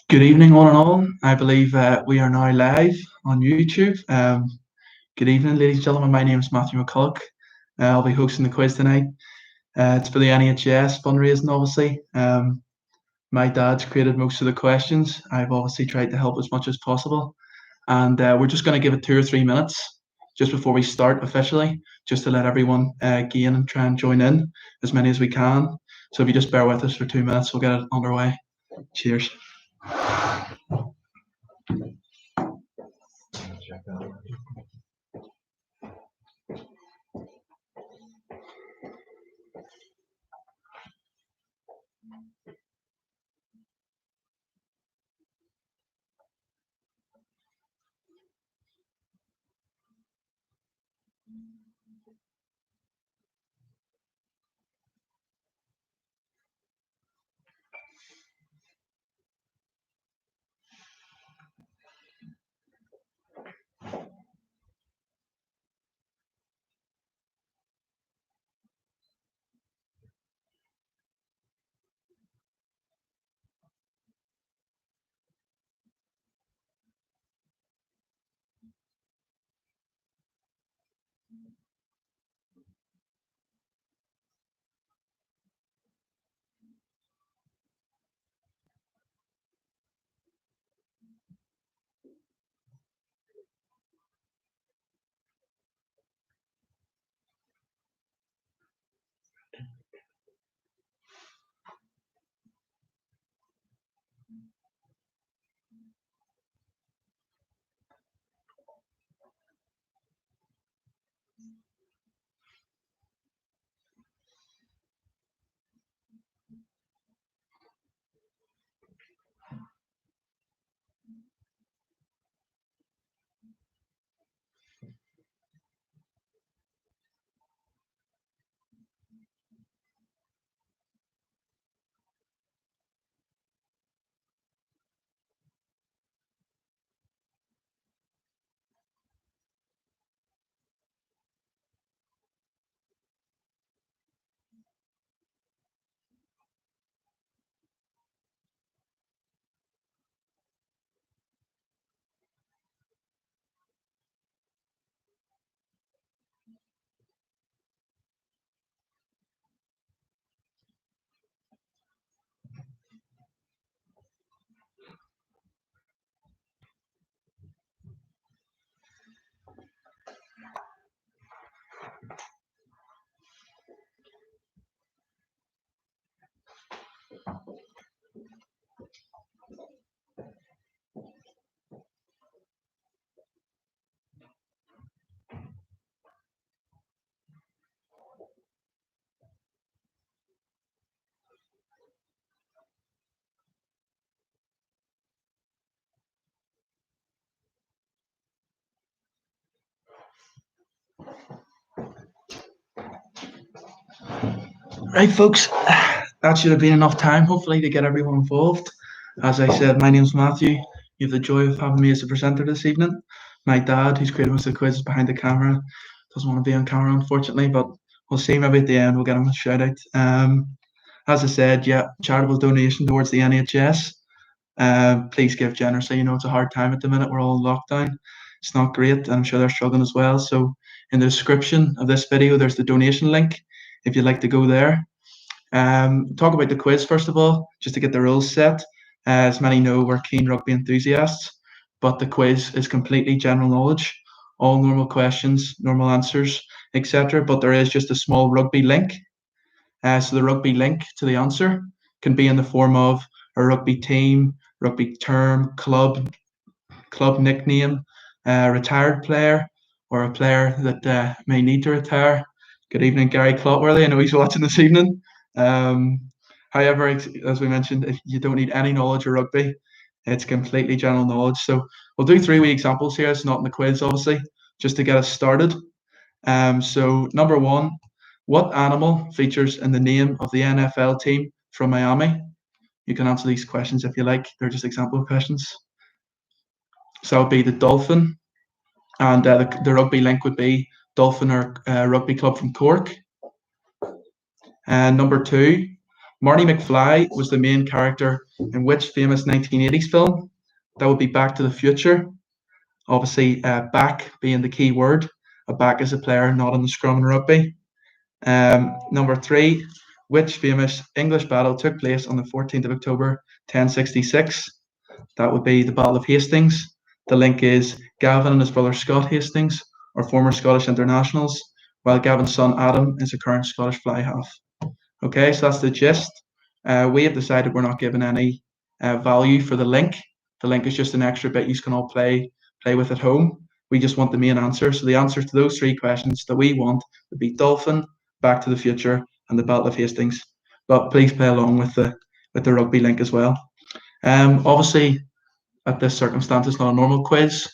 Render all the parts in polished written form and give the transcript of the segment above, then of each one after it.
Good evening, one and all. I believe we are now live on YouTube. Good evening, ladies and gentlemen. My name is Matthew McCulloch. I'll be hosting the quiz tonight. It's for the NHS fundraising, obviously. My dad's created most of the questions. I've obviously tried to help as much as possible. And we're just going to give it 2 or 3 minutes just before we start officially, just to let everyone gain and try and join in as many as we can. So if you just bear with us for 2 minutes, we'll get it underway. Cheers. Right, folks, that should have been enough time, hopefully, to get everyone involved. As I said, my name's Matthew. You have the joy of having me as a presenter this evening. My dad, who's created most of the quizzes behind the camera, doesn't want to be on camera, unfortunately, but we'll see maybe at the end. We'll get him a shout out. As I said, yeah, charitable donation towards the NHS. Please give generously. You know, it's a hard time at the minute. We're all in lockdown. It's not great, and I'm sure they're struggling as well. So, in the description of this video, there's the donation link if you'd like to go there. Talk about the quiz first of all, just to get the rules set. As many know, we're keen rugby enthusiasts, but the quiz is completely general knowledge, all normal questions, normal answers, etc. But there is just a small rugby link. So the rugby link to the answer can be in the form of a rugby team, rugby term, club nickname, retired player, or a player that may need to retire. Good evening, Gary Clotworthy. I know he's watching this evening. However, as we mentioned, if you don't need any knowledge of rugby, it's completely general knowledge. So we'll do 3 wee examples here. It's not in the quiz, obviously, just to get us started. So number one, what animal features in the name of the NFL team from Miami? You can answer these questions if you like. They're just example questions. So that would be the dolphin, and the rugby link would be Dolphin or Rugby Club from Cork. And number two, Marty McFly was the main character in which famous 1980s film? That would be Back to the Future. Obviously, back being the key word. A back is a player not in the scrum in rugby. Number three, which famous English battle took place on the 14th of October 1066? That would be the Battle of Hastings. The link is Gavin and his brother Scott Hastings are former Scottish internationals, while Gavin's son Adam is a current Scottish fly half. Okay, so that's the gist. We have decided we're not giving any value for the link. The link is just an extra bit you can all play with at home. We just want the main answer. So the answers to those three questions that we want would be Dolphin, Back to the Future, and the Battle of Hastings. But please play along with the rugby link as well. Obviously, at this circumstance, it's not a normal quiz,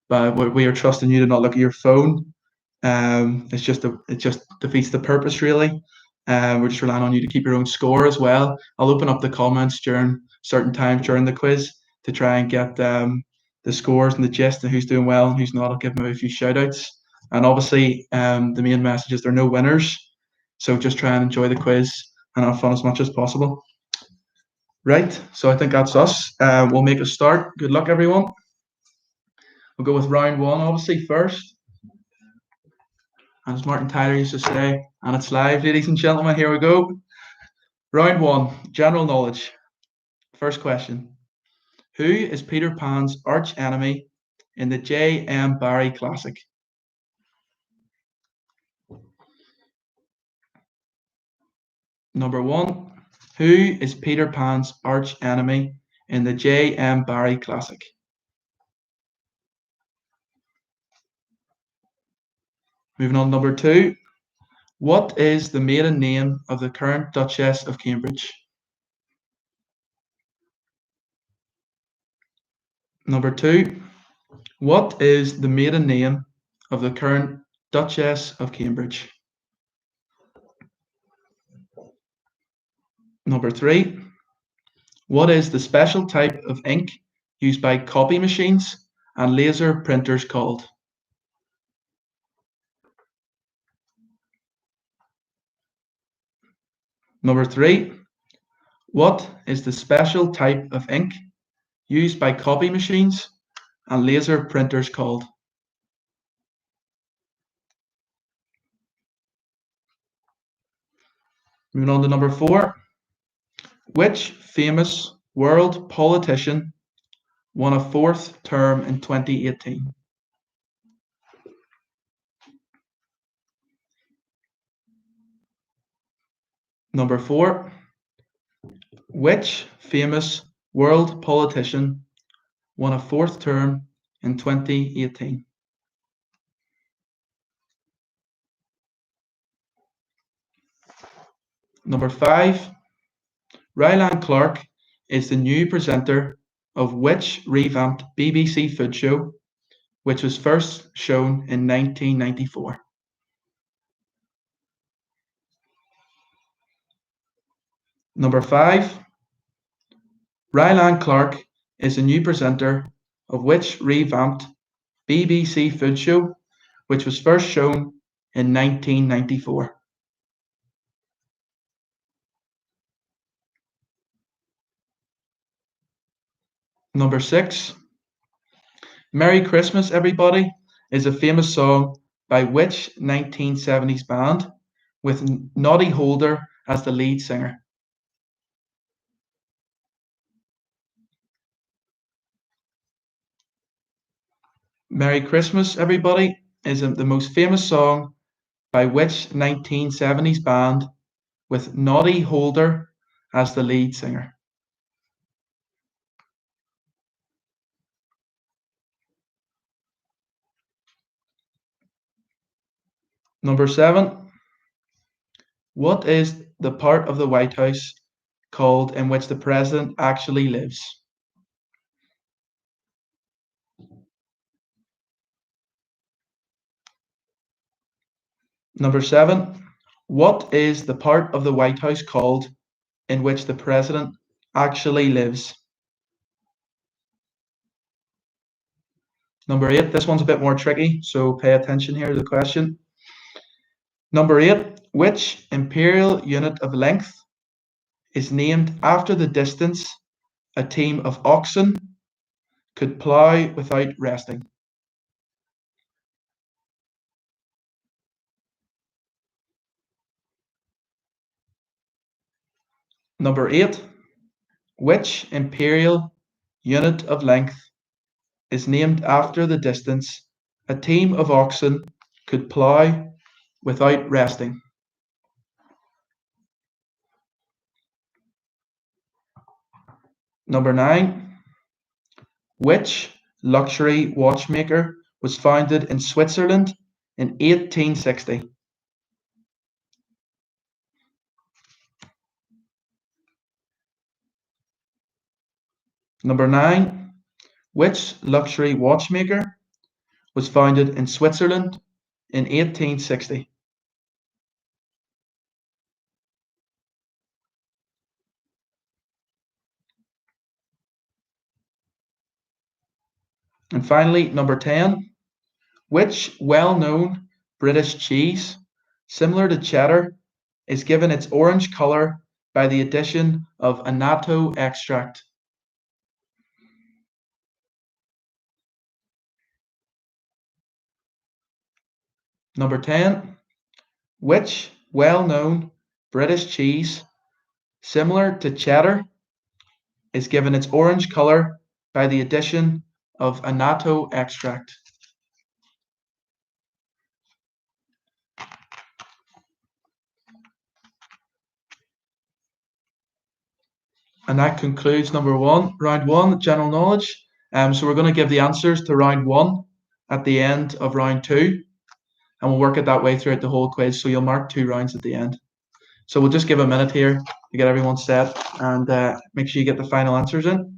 but we are trusting you to not look at your phone. It just defeats the purpose, really. We're just relying on you to keep your own score as well. I'll open up the comments during certain times during the quiz to try and get the scores and the gist and who's doing well and who's not. I'll give them a few shout outs. And obviously, the main message is there are no winners. So just try and enjoy the quiz and have fun as much as possible. Right, so I think that's us. We'll make a start. Good luck, everyone. We'll go with round one, obviously, first. As Martin Tyler used to say, and it's live, ladies and gentlemen. Here we go. Round one, general knowledge. First question. Who is Peter Pan's arch enemy in the J.M. Barrie classic? Number one, who is Peter Pan's arch enemy in the J.M. Barrie classic? Moving on, number two. What is the maiden name of the current Duchess of Cambridge? Number two. What is the maiden name of the current Duchess of Cambridge? Number three. What is the special type of ink used by copy machines and laser printers called? Number three. What is the special type of ink used by copy machines and laser printers called? Moving on to number four. Which famous world politician won a fourth term in 2018? Number four. Which famous world politician won a fourth term in 2018? Number five. Rylan Clark is the new presenter of which revamped BBC food show, which was first shown in 1994? Number five. Rylan Clark is the new presenter of which revamped BBC food show, which was first shown in 1994? Number six. Merry Christmas, Everybody is a famous song by which 1970s band with Noddy Holder as the lead singer? Merry Christmas, Everybody is the most famous song by which 1970s band with Noddy Holder as the lead singer? Number seven. What is the part of the White House called in which the president actually lives? Number seven. What is the part of the White House called in which the president actually lives? Number eight. This one's a bit more tricky, so pay attention here to the question. Number eight. Which imperial unit of length is named after the distance a team of oxen could plough without resting? Number 8. Which imperial unit of length is named after the distance a team of oxen could plough without resting? Number 9. Which luxury watchmaker was founded in Switzerland in 1860? Number 9. Which luxury watchmaker was founded in Switzerland in 1860? And finally, number 10. Which well-known British cheese, similar to cheddar, is given its orange color by the addition of annatto extract? Number 10. Which well-known British cheese, similar to cheddar, is given its orange color by the addition of annatto extract? And that concludes round one, general knowledge. So we're going to give the answers to round one at the end of round two, and we'll work it that way throughout the whole quiz. So you'll mark 2 rounds at the end. So we'll just give a minute here to get everyone set and make sure you get the final answers in.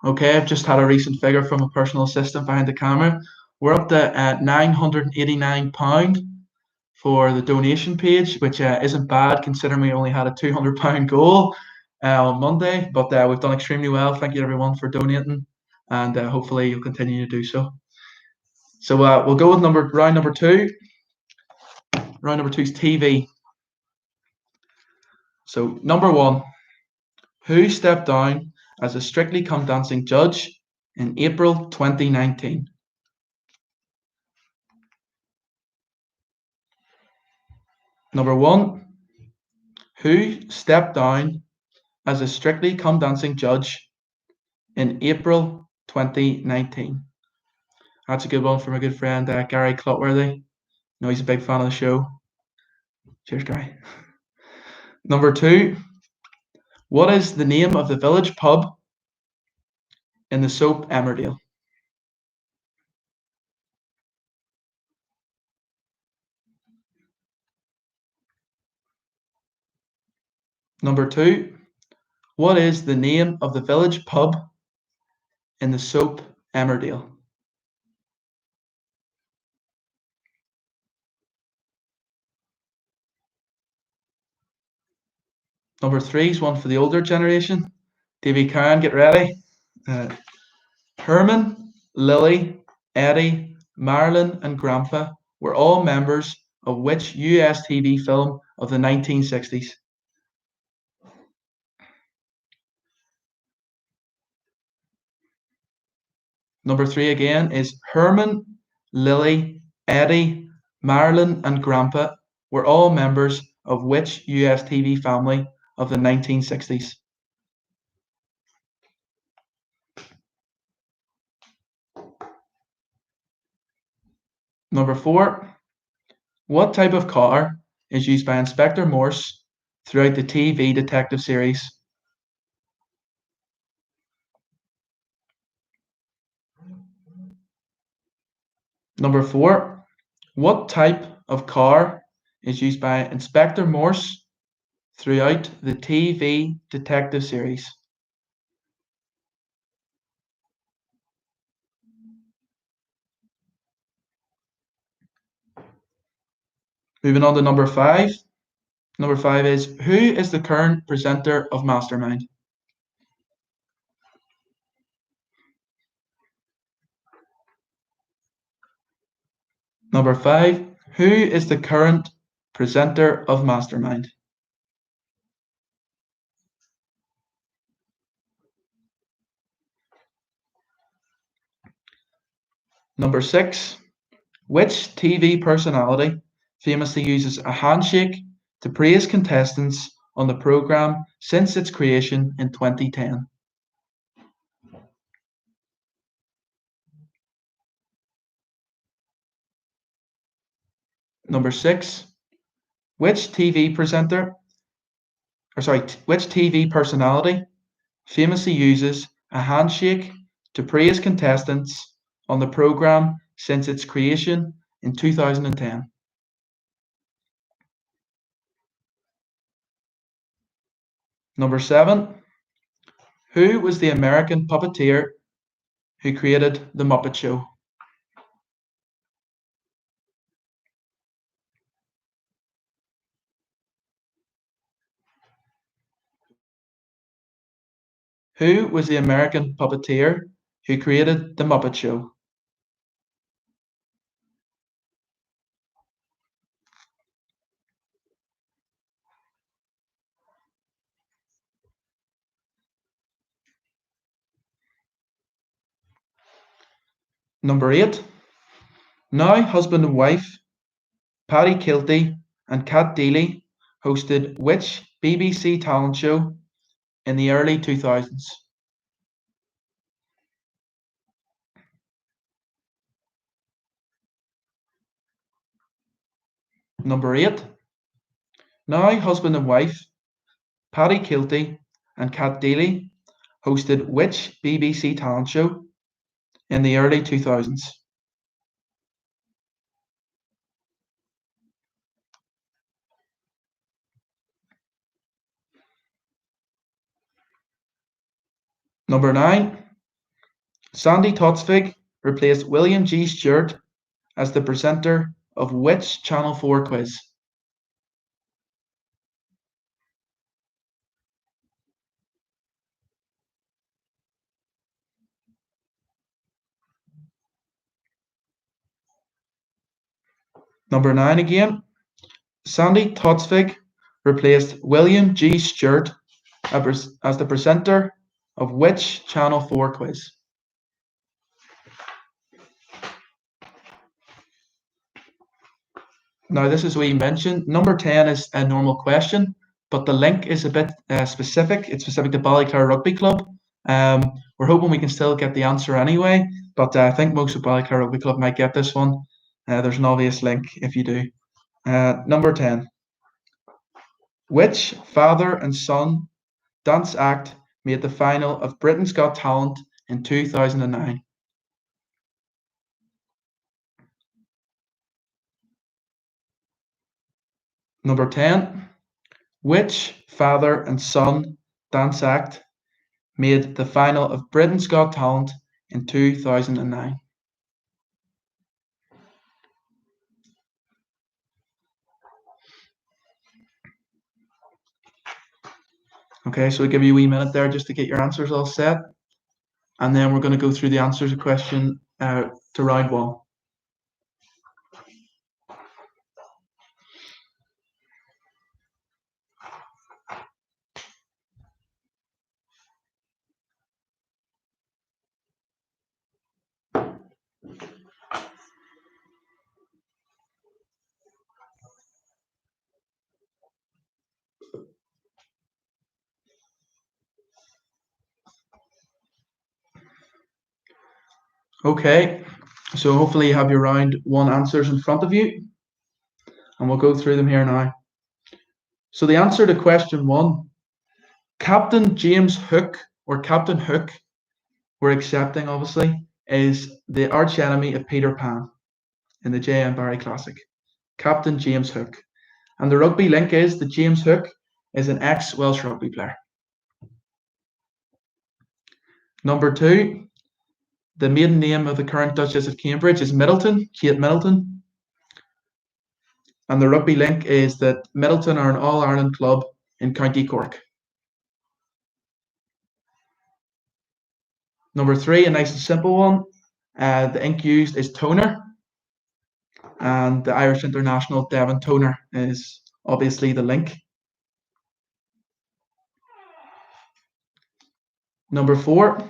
Okay, I've just had a recent figure from a personal assistant behind the camera. We're up to £989 for the donation page, which isn't bad considering we only had a £200 goal on Monday. But we've done extremely well. Thank you everyone for donating, and hopefully you'll continue to do so. So we'll go with round number two. Round number two is TV. So number 1, who stepped down as a Strictly Come Dancing judge in April 2019? Number 1, who stepped down as a Strictly Come Dancing judge in April 2019? That's a good one from a good friend, Gary Clotworthy. No, he's a big fan of the show. Cheers, Gary. Number 2, what is the name of the village pub in the soap Emmerdale? Number 2, what is the name of the village pub in the soap Emmerdale? Number 3 is one for the older generation. Davy Karen, get ready. Herman, Lily, Eddie, Marilyn, and Grandpa were all members of which US TV film of the 1960s? Number 3 again is Herman, Lily, Eddie, Marilyn, and Grandpa were all members of which US TV family of the 1960s? Number 4, what type of car is used by Inspector Morse throughout the TV detective series? Number 4, what type of car is used by Inspector Morse throughout the TV detective series? Moving on to number 5. Number 5 is, who is the current presenter of Mastermind? Number 5, who is the current presenter of Mastermind? Number 6, which TV personality famously uses a handshake to praise contestants on the program since its creation in 2010? Number 6, which TV personality famously uses a handshake to praise contestants on the program since its creation in 2010? Number 7, who was the American puppeteer who created The Muppet Show? Who was the American puppeteer who created The Muppet Show? Number 8, now husband and wife Paddy Kilty and Kat Deely hosted which BBC talent show in the early 2000s? Number 8, now husband and wife Paddy Kilty and Kat Deely hosted which BBC talent show in the early 2000s? Number 9, Sandy Totsvig replaced William G. Stewart as the presenter of which Channel 4 quiz? Number 9 again, Sandy Totsvig replaced William G. Stewart as the presenter of which Channel 4 quiz? Now, this is what you mentioned. Number 10 is a normal question, but the link is a bit specific. It's specific to Ballyclare Rugby Club. We're hoping we can still get the answer anyway, but I think most of Ballyclare Rugby Club might get this one. There's an obvious link if you do. Number 10. Which father and son dance act made the final of Britain's Got Talent in 2009? Number 10. Which father and son dance act made the final of Britain's Got Talent in 2009? Okay, so we'll give you a wee minute there just to get your answers all set. And then we're going to go through the answers to question to round 1. Okay, so hopefully you have your round 1 answers in front of you, and we'll go through them here now. So the answer to question 1, Captain James Hook, or Captain Hook, we're accepting obviously, is the arch enemy of Peter Pan in the J.M. Barrie Classic. Captain James Hook. And the rugby link is that James Hook is an ex-Welsh rugby player. Number 2, the maiden name of the current Duchess of Cambridge is Middleton, Kate Middleton. And the rugby link is that Middleton are an All-Ireland club in County Cork. Number 3, a nice and simple one. The ink used is toner, and the Irish international Devon Toner is obviously the link. Number 4,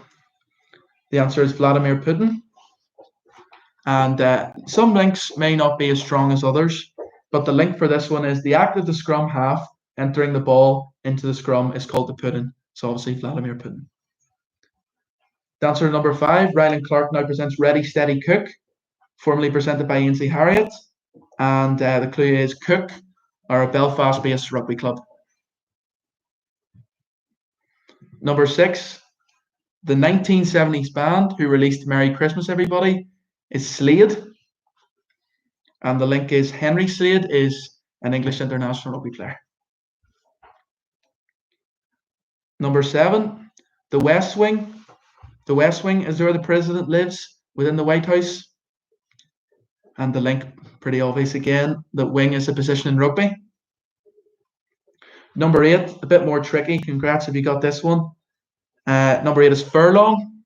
the answer is Vladimir Putin. And some links may not be as strong as others, but the link for this one is the act of the scrum half entering the ball into the scrum is called the Putin. So obviously Vladimir Putin. The answer to number 5, Ryland Clark now presents Ready Steady Cook, formerly presented by Ainsley Harriott. And the clue is Cook are a Belfast-based rugby club. Number 6, the 1970s band who released Merry Christmas Everybody is Slade. And the link is Henry Slade is an English international rugby player. Number 7, the West Wing. The West Wing is where the president lives within the White House. And the link, pretty obvious again, that wing is a position in rugby. Number 8, a bit more tricky. Congrats if you got this one. Number 8 is furlong.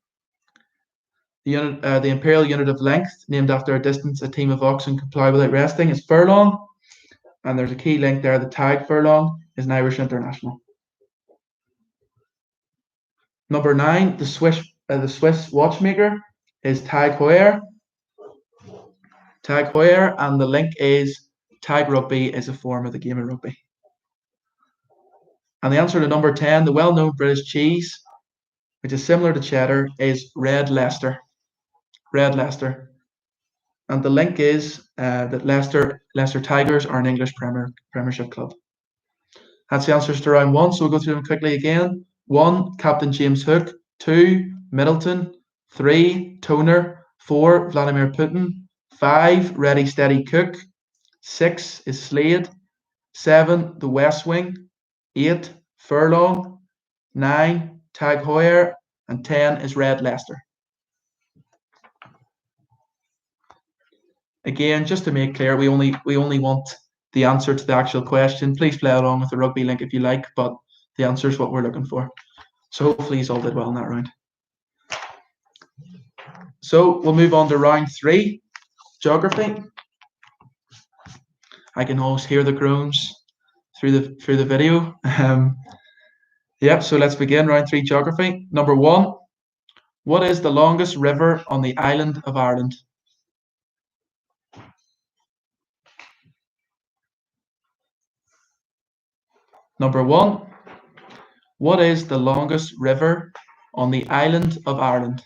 The unit, the imperial unit of length, named after a distance a team of oxen could plough without resting, is furlong. And there's a key link there. The tag furlong is an Irish international. Number 9, the Swiss watchmaker is Tag Heuer. Tag Heuer, and the link is tag rugby is a form of the game of rugby. And the answer to number 10, the well-known British cheese, which is similar to cheddar, is Red Leicester. Red Leicester. And the link is that Leicester Tigers are an English Premiership club. That's the answers to round 1, so we'll go through them quickly again. 1, Captain James Hook. 2, Middleton. 3, Toner. 4, Vladimir Putin. 5, Ready Steady Cook. 6 is Slade. 7, the West Wing. 8, Furlong. 9, Tag Heuer. And 10 is Red Leicester. Again, just to make clear, we only want the answer to the actual question. Please play along with the rugby link if you like, but the answer is what we're looking for. So hopefully you all did well in that round. So we'll move on to round 3, geography. I can almost hear the groans through the video. So let's begin round 3, geography. Number 1, what is the longest river on the island of Ireland? Number 1, what is the longest river on the island of Ireland?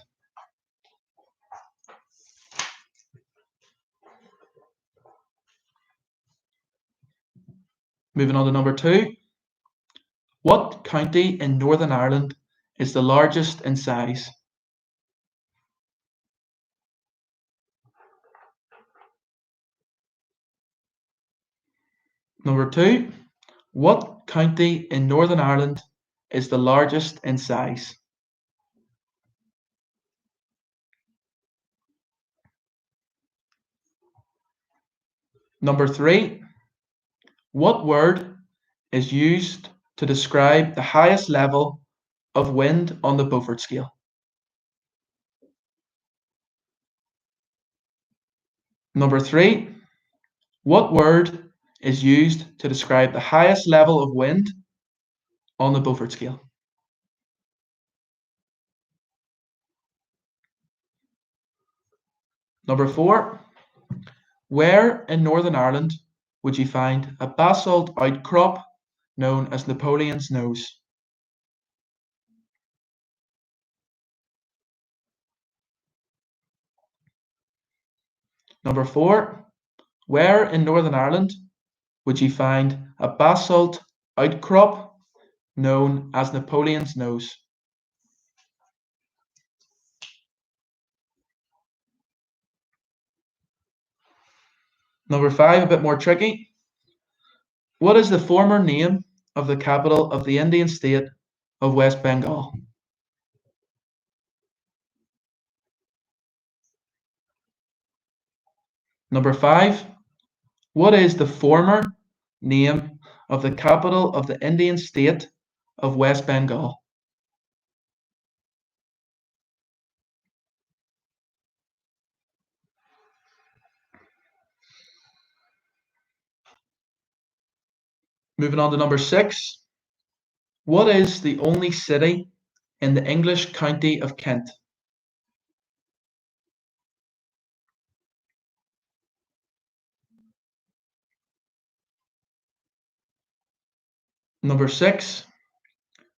Moving on to number 2, what county in Northern Ireland is the largest in size? Number 2, what county in Northern Ireland is the largest in size? Number 3, what word is used to describe the highest level of wind on the Beaufort scale? Number 3, what word is used to describe the highest level of wind on the Beaufort scale? Number 4, where in Northern Ireland would you find a basalt outcrop known as Napoleon's Nose? Number 4, where in Northern Ireland would you find a basalt outcrop known as Napoleon's Nose? Number 5, a bit more tricky. What is the former name of the capital of the Indian state of West Bengal? Number 5, What is the former name of the capital of the Indian state of West Bengal? Moving on to number 6. What is the only city in the English county of Kent? Number 6.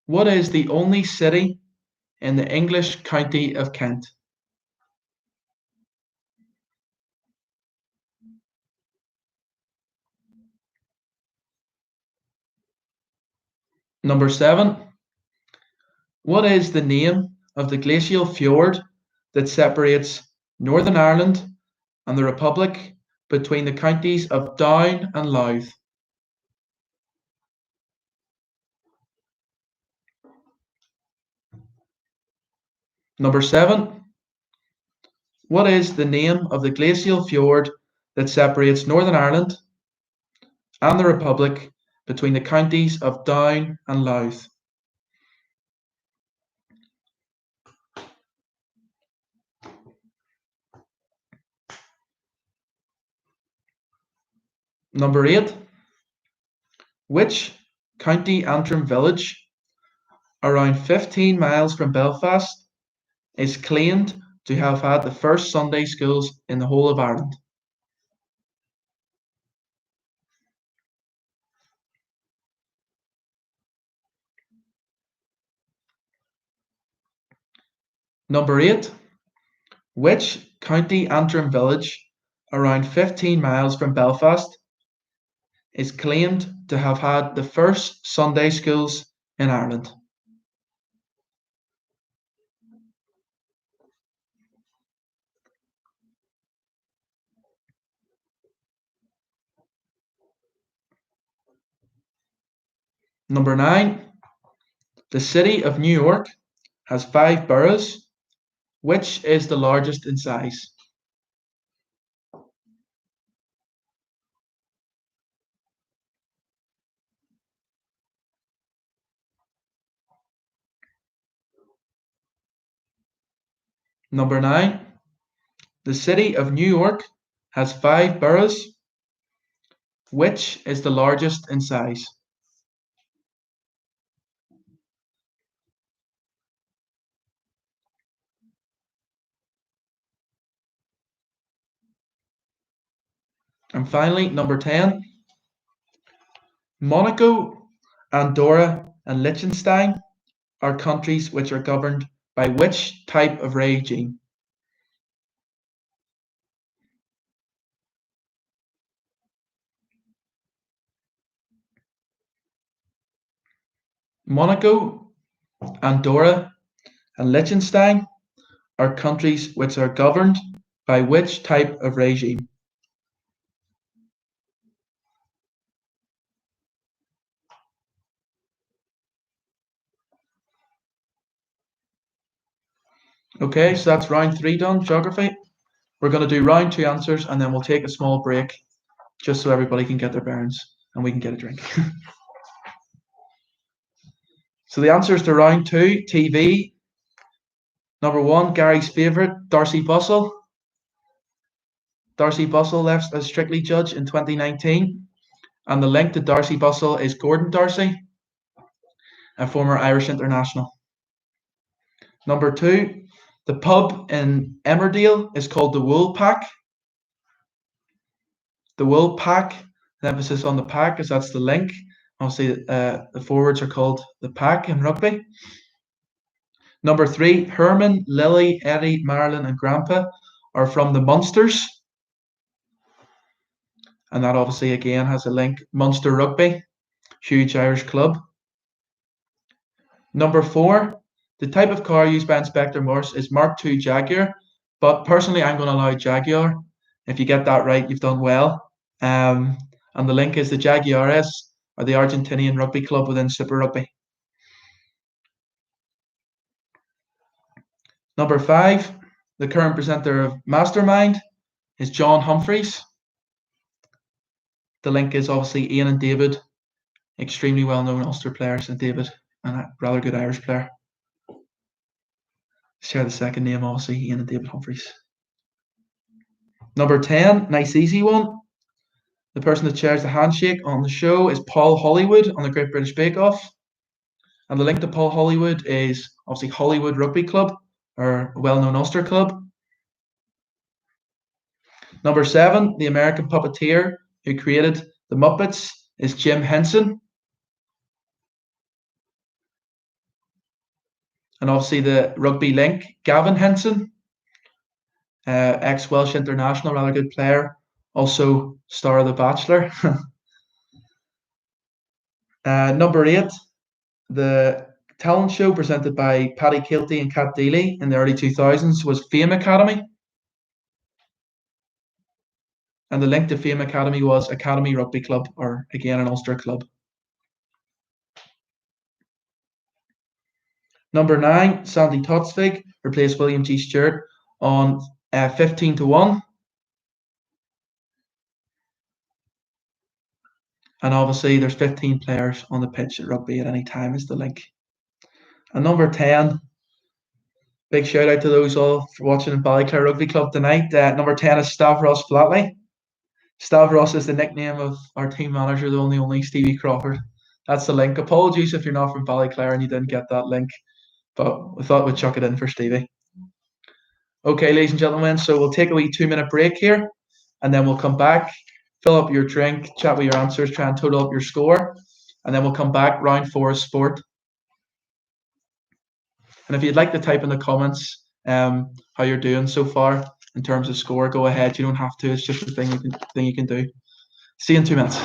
What is the only city in the English county of Kent? Number 7. What is the name of the glacial fjord that separates Northern Ireland and the Republic between the counties of Down and Louth? Number 7. What is the name of the glacial fjord that separates Northern Ireland and the Republic between the counties of Down and Louth? Number 8. Which County Antrim village, around 15 miles from Belfast, is claimed to have had the first Sunday schools in the whole of Ireland? Number 8. Which County Antrim village, around 15 miles from Belfast, is claimed to have had the first Sunday schools in Ireland? Number 9. The city of New York has 5 boroughs. Which is the largest in size? Number 9. The city of New York has 5 boroughs. Which is the largest in size? And finally, number 10. Monaco, Andorra, and Liechtenstein are countries which are governed by which type of regime? Monaco, Andorra, and Liechtenstein are countries which are governed by which type of regime? Okay, so that's round 3 done, geography. We're going to do round 2 answers and then we'll take a small break just so everybody can get their bearings and we can get a drink. So the answers to round 2, TV. Number 1, Gary's favourite, Darcy Bussell. Darcy Bussell left as Strictly Judge in 2019. And the link to Darcy Bussell is Gordon Darcy, a former Irish international. Number 2, the pub in Emmerdale is called the Wool Pack. The Wool Pack, the emphasis on the pack, as that's the link. Obviously, the forwards are called the pack in rugby. Number 3, Herman, Lily, Eddie, Marilyn, and Grandpa are from the Munsters. And that obviously again has a link. Munster Rugby, huge Irish club. Number 4, the type of car used by Inspector Morse is Mark II Jaguar, but personally I'm going to allow Jaguar. If you get that right, you've done well. And the link is the Jaguares, or the Argentinian rugby club within Super Rugby. Number 5, the current presenter of Mastermind is John Humphreys. the link is obviously Ian and David, extremely well-known Ulster players, and David, and a rather good Irish player. Share the second name, obviously, Ian and David Humphreys. Number 10, nice easy one. The person that shares the handshake on the show is Paul Hollywood on the Great British Bake Off. And the link to Paul Hollywood is obviously Hollywood Rugby Club, or a well-known Ulster club. Number 7, the American puppeteer who created the Muppets is Jim Henson. And obviously the rugby link, Gavin Henson, ex-Welsh international, rather good player, also star of The Bachelor. Number 8, the talent show presented by Paddy Kilty and Kat Deely in the early 2000s was Fame Academy. And the link to Fame Academy was Academy Rugby Club, or again an Ulster club. Number 9, Sandy Totsvig replaced William G. Stewart on 15-1. And obviously there's 15 players on the pitch at rugby at any time is the link. And number 10, big shout out to those all for watching in Ballyclare Rugby Club tonight. Number 10 is Stavros Flatley. Stavros is the nickname of our team manager, the only Stevie Crawford. That's the link. Apologies if you're not from Ballyclare and you didn't get that link, but we thought we'd chuck it in for Stevie. Okay, ladies and gentlemen, so we'll take a wee 2-minute break here, and then we'll come back, fill up your drink, chat with your answers, try and total up your score, and then we'll come back, round 4 is sport. And if you'd like to type in the comments how you're doing so far in terms of score, go ahead. You don't have to. It's just a thing you can do. See you in 2 minutes.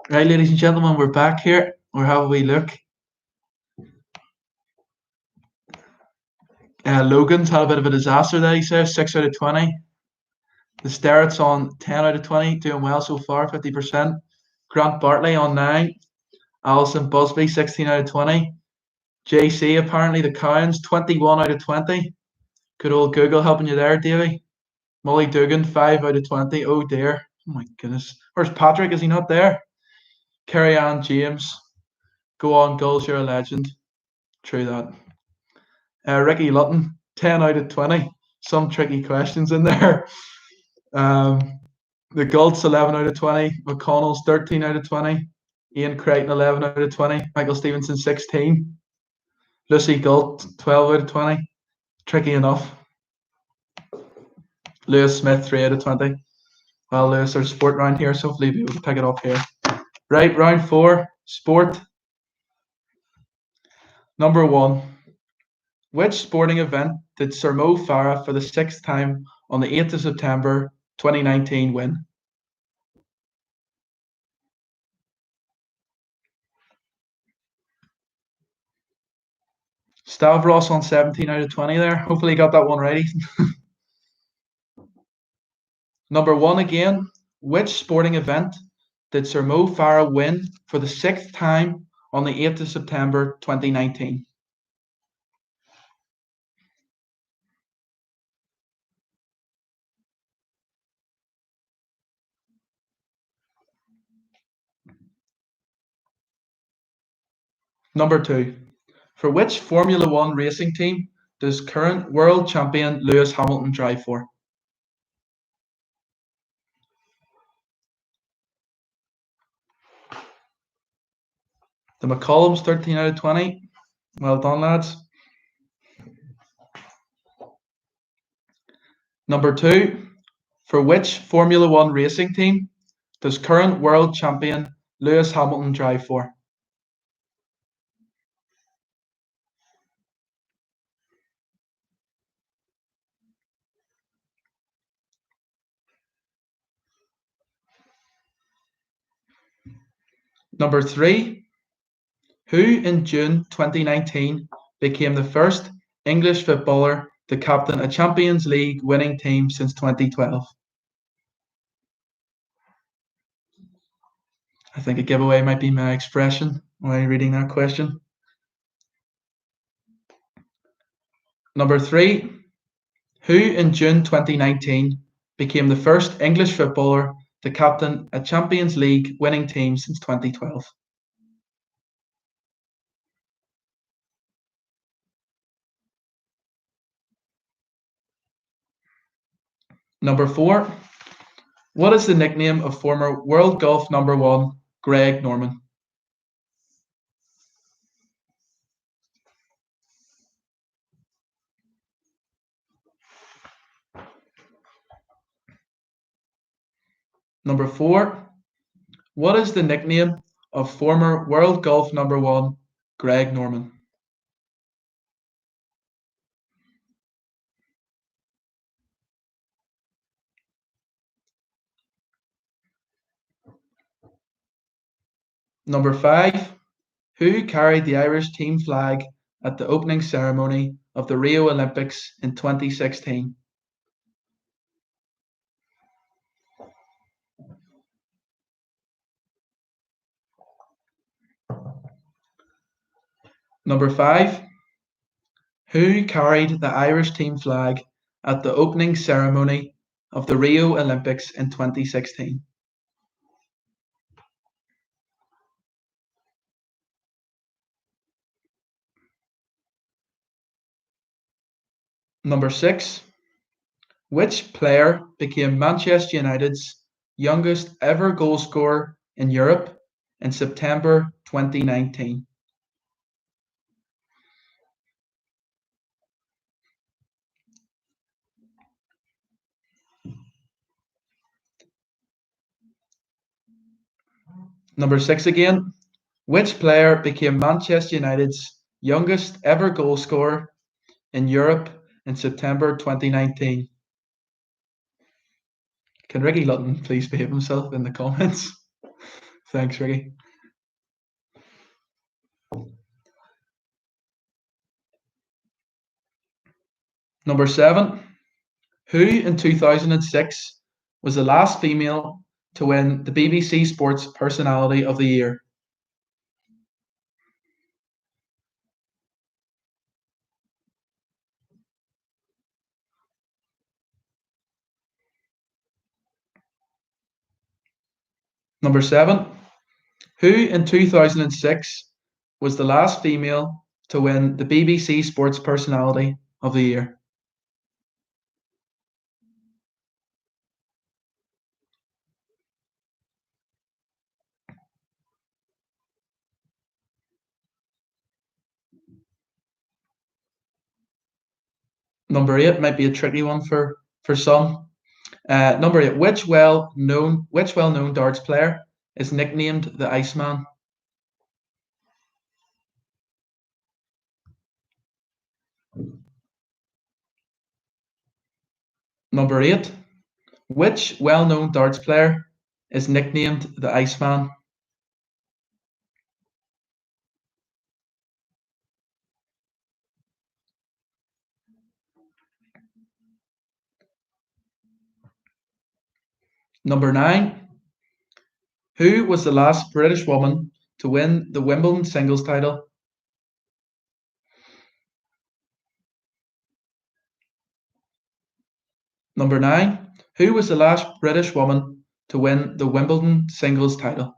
Right, ladies and gentlemen, we're back here. We're having a wee look. Logan's had a bit of a disaster there, he says, 6 out of 20. The Sterrett's on 10 out of 20, doing well so far, 50%. Grant Bartley on 9. Alison Busby, 16 out of 20. JC, apparently, the Cowans, 21 out of 20. Good old Google helping you there, Davey. Molly Dugan, 5 out of 20. Oh dear. Oh my goodness. Where's Patrick? Is he not there? Carrie Ann James. Go on, Gulls, you're a legend. True that. Ricky Lutton, 10 out of 20. Some tricky questions in there. The Gults, 11 out of 20. McConnell's, 13 out of 20. Ian Creighton, 11 out of 20. Michael Stevenson, 16. Lucy Galt, 12 out of 20. Tricky enough. Lewis Smith, 3 out of 20. Well, Lewis, there's sport round here, so hopefully we'll pick it up here. Right, round 4, sport. Number 1. Which sporting event did Sir Mo Farah for the 6th time on the 8th of September 2019 win? Stavros on 17 out of 20 there. Hopefully you got that one right, Ethan. Number 1 again. Which sporting event did Sir Mo Farah win for the 6th time on the 8th of September 2019? Number 2. For which Formula One racing team does current world champion Lewis Hamilton drive for? The McCollums, 13 out of 20. Well done, lads. Number 2. For which Formula One racing team does current world champion Lewis Hamilton drive for? Number 3. Who in June 2019 became the first English footballer to captain a Champions League winning team since 2012? I think a giveaway might be my expression while reading that question. Number 3. Who in June 2019 became the first English footballer to captain a Champions League winning team since 2012? Number 4. What is the nickname of former world golf number 1 Greg Norman? Number 4. What is the nickname of former world golf number 1 Greg Norman? Number 5. Who carried the Irish team flag at the opening ceremony of the Rio Olympics in 2016? Number 5. Who carried the Irish team flag at the opening ceremony of the Rio Olympics in 2016? Number 6. Which player became Manchester United's youngest ever goal scorer in Europe in September 2019? Number 6 again. Which player became Manchester United's youngest ever goal scorer in Europe in September 2019? Can Ricky Lutton please behave himself in the comments? Thanks, Ricky. Number 7. Who in 2006 was the last female to win the BBC Sports Personality of the Year? Number 7. Who in 2006 was the last female to win the BBC Sports Personality of the Year? Number 8 might be a tricky one for some. Number 8. Which well known darts player is nicknamed the Iceman? Number 8. Which well-known darts player is nicknamed the Iceman? Number 9. Who was the last British woman to win the Wimbledon singles title? Number 9. Who was the last British woman to win the Wimbledon singles title?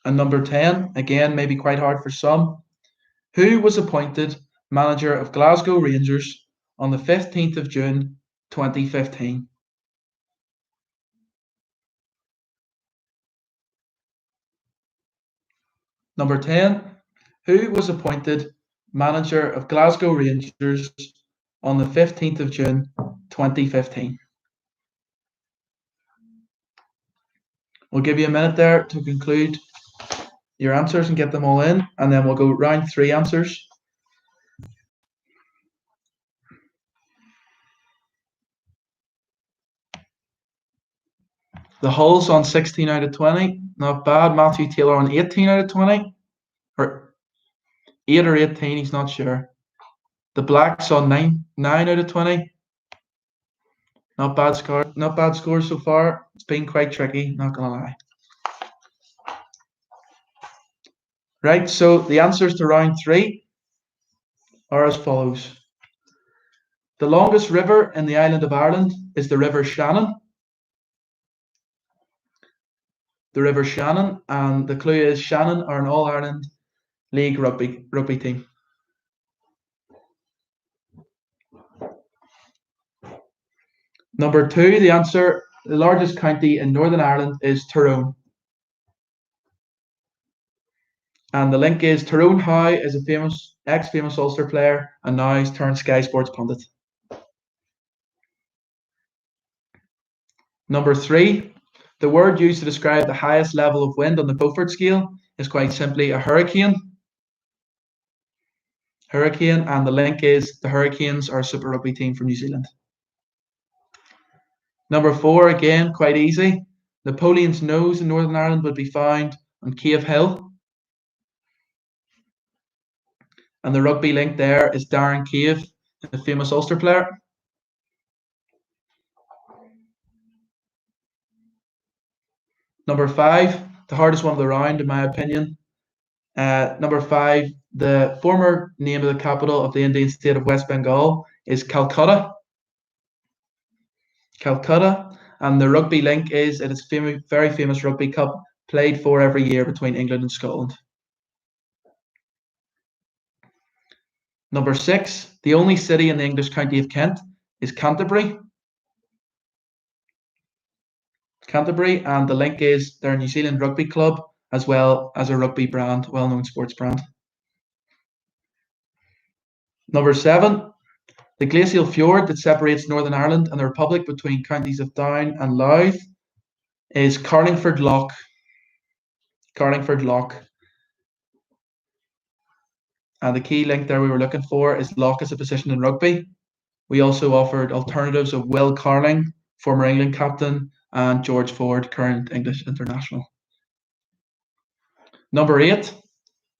And number 10, again, maybe quite hard for some. Who was appointed manager of Glasgow Rangers on the 15th of June 2015? Number 10. Who was appointed manager of Glasgow Rangers on the 15th of June 2015? We'll give you a minute there to conclude your answers and get them all in, and then we'll go round 3 answers. The Hulls on 16 out of 20. Not bad. Matthew Taylor on 18 out of 20. Or 8 or 18, he's not sure. The Blacks on 9 out of 20. Not bad score. Not bad scores so far. It's been quite tricky, not gonna lie. Right, so the answers to round 3 are as follows. The longest river in the island of Ireland is the River Shannon. The River Shannon, and the clue is Shannon are an All Ireland League rugby team. Number 2, the answer, the largest county in Northern Ireland is Tyrone. And the link is Tyrone Howe is a ex-famous Ulster player and now he's turned Sky Sports pundit. Number 3, the word used to describe the highest level of wind on the Beaufort scale is quite simply a hurricane. Hurricane, and the link is the Hurricanes are a Super Rugby team from New Zealand. Number 4, again, quite easy. Napoleon's nose in Northern Ireland would be found on Cave Hill. And the rugby link there is Darren Cave, the famous Ulster player. Number 5, the hardest one of the round, in my opinion. Number 5, the former name of the capital of the Indian state of West Bengal is Calcutta. Calcutta, and the rugby link is it is very famous rugby cup played for every year between England and Scotland. Number 6, the only city in the English county of Kent is Canterbury. Canterbury, and the link is their New Zealand rugby club as well as a rugby brand, well-known sports brand. Number 7, the glacial fjord that separates Northern Ireland and the Republic between counties of Down and Louth is Carlingford Lough. Carlingford Lough. And the key link there we were looking for is lock as a position in rugby. We also offered alternatives of Will Carling, former England captain, and George Ford, current English international. Number 8,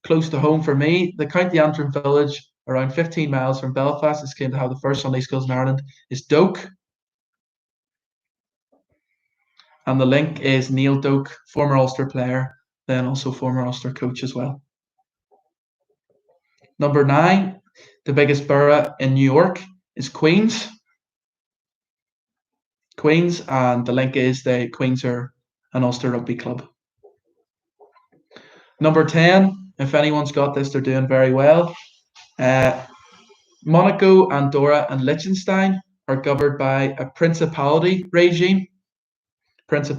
close to home for me, the County Antrim village, around 15 miles from Belfast, is claimed to have the first Sunday schools in Ireland, is Doak. And the link is Neil Doak, former Ulster player, then also former Ulster coach as well. Number 9, the biggest borough in New York is Queens. And the link is the Queens are an Ulster rugby club. Number 10, if anyone's got this, they're doing very well. Monaco, Andorra, and Liechtenstein are governed by a principality regime, which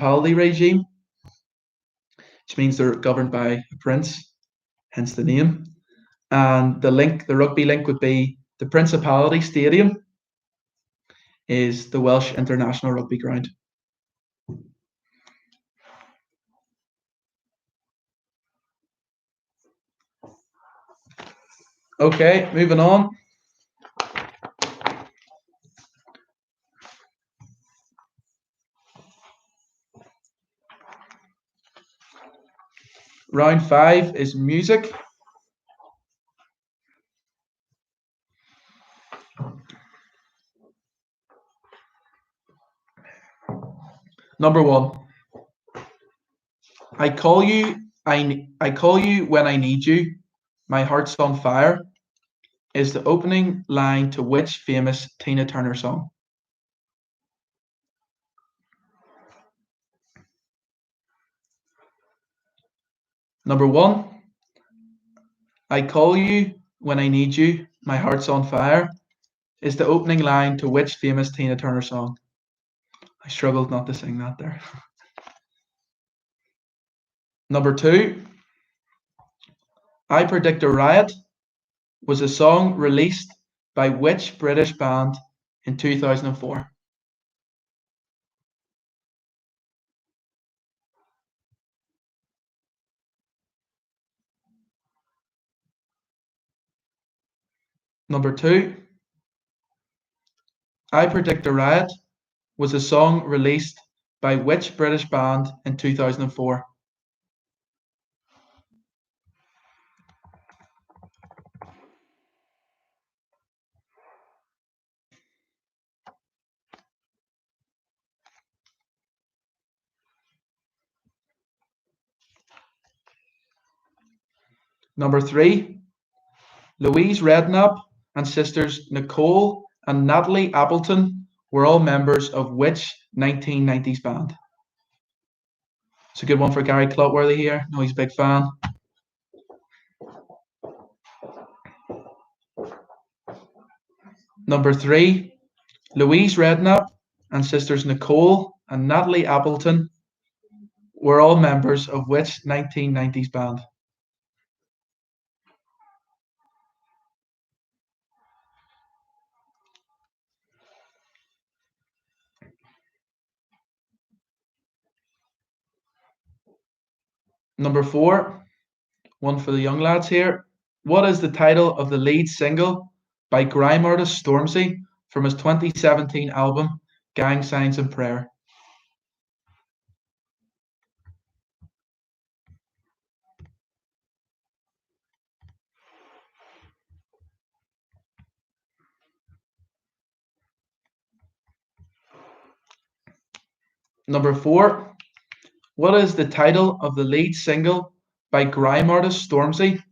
means they're governed by a prince, hence the name. And the rugby link would be the Principality Stadium is the Welsh International Rugby Ground. Okay, moving on. Round 5 is music. Number 1. I call you when I need you. My heart's on fire is the opening line to which famous Tina Turner song? Number 1. I call you when I need you. My heart's on fire is the opening line to which famous Tina Turner song? I struggled not to sing that there. Number 2. I Predict a Riot was a song released by which British band in 2004? Number 2. I Predict a Riot was a song released by which British band in 2004? Number 3. Louise Redknapp and sisters Nicole and Natalie Appleton were all members of which 1990s band? It's a good one for Gary Clotworthy here. No, he's a big fan. Number 3. Louise Redknapp and sisters Nicole and Natalie Appleton were all members of which 1990s band? Number 4. One for the young lads here. What is the title of the lead single by grime artist Stormzy from his 2017 album Gang Signs and Prayer? Number 4. What is the title of the lead single by grime artist Stormzy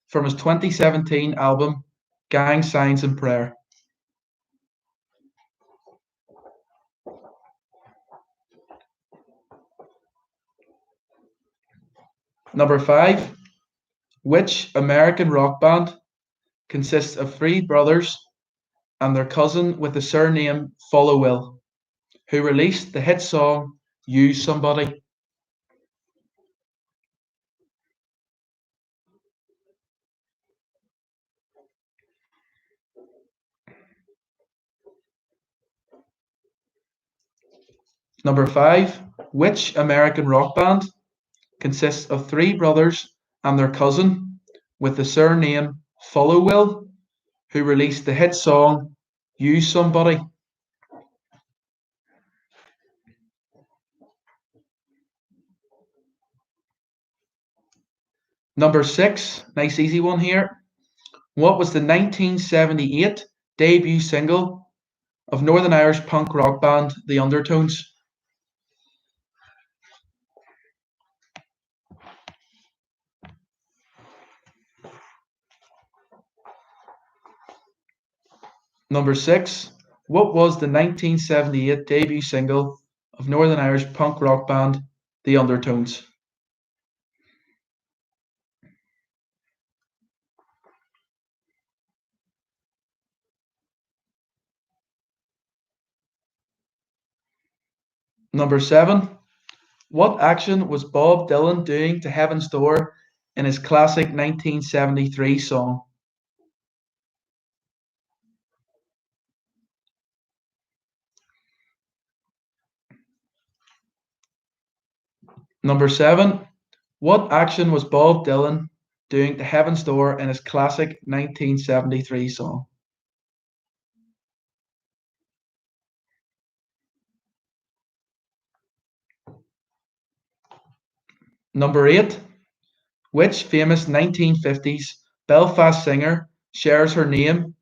from his 2017 album Gang Signs and Prayer? Number 5. Which American rock band consists of 3 brothers and their cousin with the surname Follow Will, who released the hit song Use Somebody? Number 5. Which American rock band consists of 3 brothers and their cousin with the surname Follow Will, who released the hit song Use Somebody? Number 6, nice easy one here. What was the 1978 debut single of Northern Irish punk rock band The Undertones? Number 6, what was the 1978 debut single of Northern Irish punk rock band The Undertones? Number 7, what action was Bob Dylan doing to Heaven's Door in his classic 1973 song? Number 7, what action was Bob Dylan doing to Heaven's Door in his classic 1973 song? Number 8, which famous 1950s Belfast singer shares her name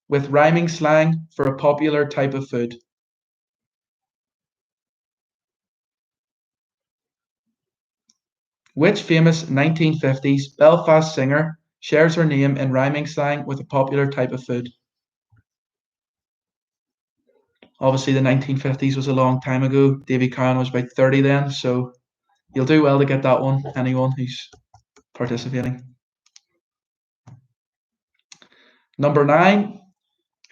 with rhyming slang for a popular type of food? Which famous 1950s Belfast singer shares her name in rhyming slang with a popular type of food? Obviously, the 1950s was a long time ago. Davy Cowan was about 30 then, so you'll do well to get that one, anyone who's participating. Number 9,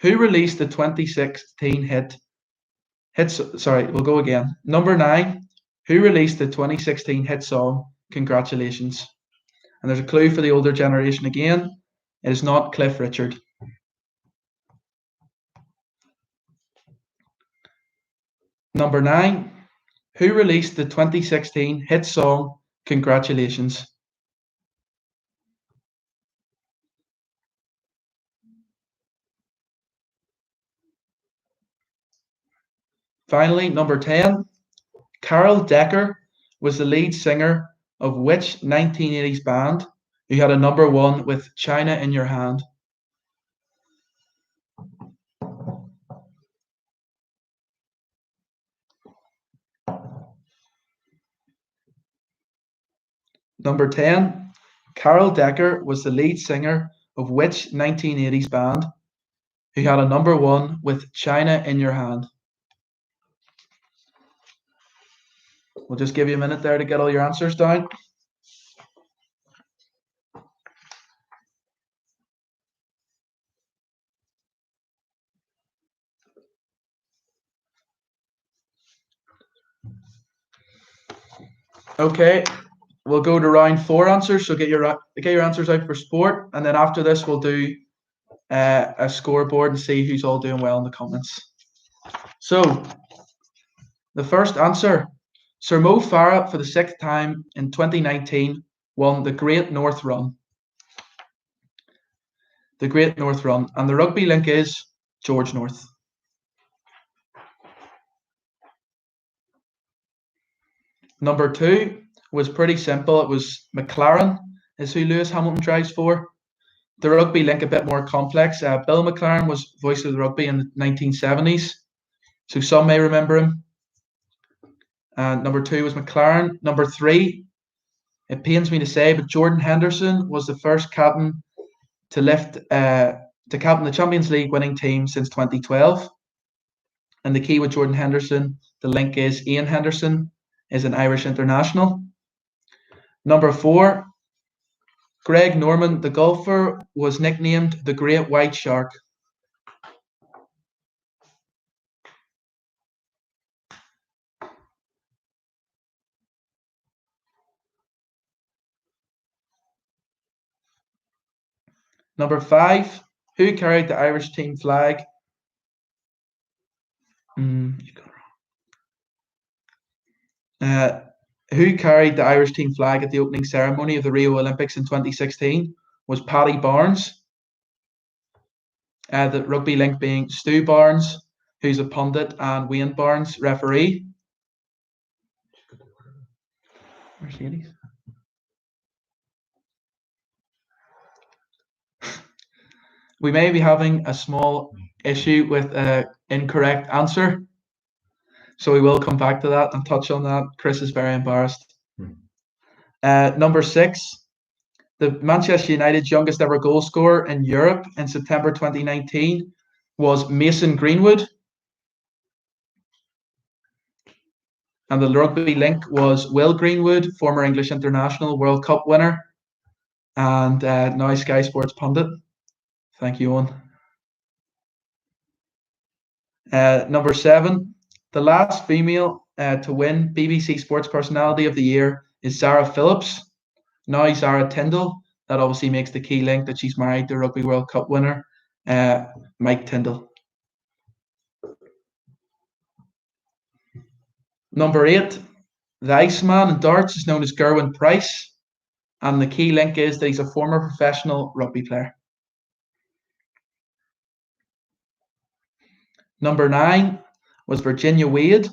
who released the 2016 sorry, we'll go again. Number 9, who released the 2016 hit song Congratulations? And there's a clue for the older generation again. It is not Cliff Richard. Number 9, who released the 2016 hit song Congratulations? Finally, number 10, Carol Decker was the lead singer of which 1980s band who had a number 1 with China in Your Hand? Number 10, Carol Decker was the lead singer of which 1980s band who had a number 1 with China in Your Hand? We'll just give you a minute there to get all your answers down. Okay, we'll go to round 4 answers. So get your answers out for sport, and then after this we'll do a scoreboard and see who's all doing well in the comments. So the first answer: Sir Mo Farah, for the 6th time in 2019, won the Great North Run. The Great North Run, and the rugby link is George North. Number 2 was pretty simple. It was McLaren, is who Lewis Hamilton drives for. The rugby link a bit more complex. Bill McLaren was voice of the rugby in the 1970s, so some may remember him. And number 2 was McLaren. Number 3, it pains me to say, but Jordan Henderson was the first captain to captain the Champions League winning team since 2012. And the key with Jordan Henderson, the link is Ian Henderson is an Irish international. Number 4, Greg Norman, the golfer, was nicknamed the Great White Shark. Number 5, who carried the Irish team flag? Who carried the Irish team flag at the opening ceremony of the Rio Olympics in 2016 was Paddy Barnes. The rugby link being Stu Barnes, who's a pundit, and Wayne Barnes, referee. Mercedes. We may be having a small issue with an incorrect answer, so we will come back to that and touch on that. Chris is very embarrassed. Number 6, the Manchester United's youngest ever goal scorer in Europe in September 2019 was Mason Greenwood. And the rugby link was Will Greenwood, former English international, World Cup winner, and now Sky Sports pundit. Thank you, Owen. Number 7, the last female to win BBC Sports Personality of the Year is Zara Phillips. Now Zara Tyndall. That obviously makes the key link that she's married to Rugby World Cup winner Mike Tyndall. Number 8, the Iceman in darts is known as Gerwyn Price, and the key link is that he's a former professional rugby player. Number 9 was Virginia Wade,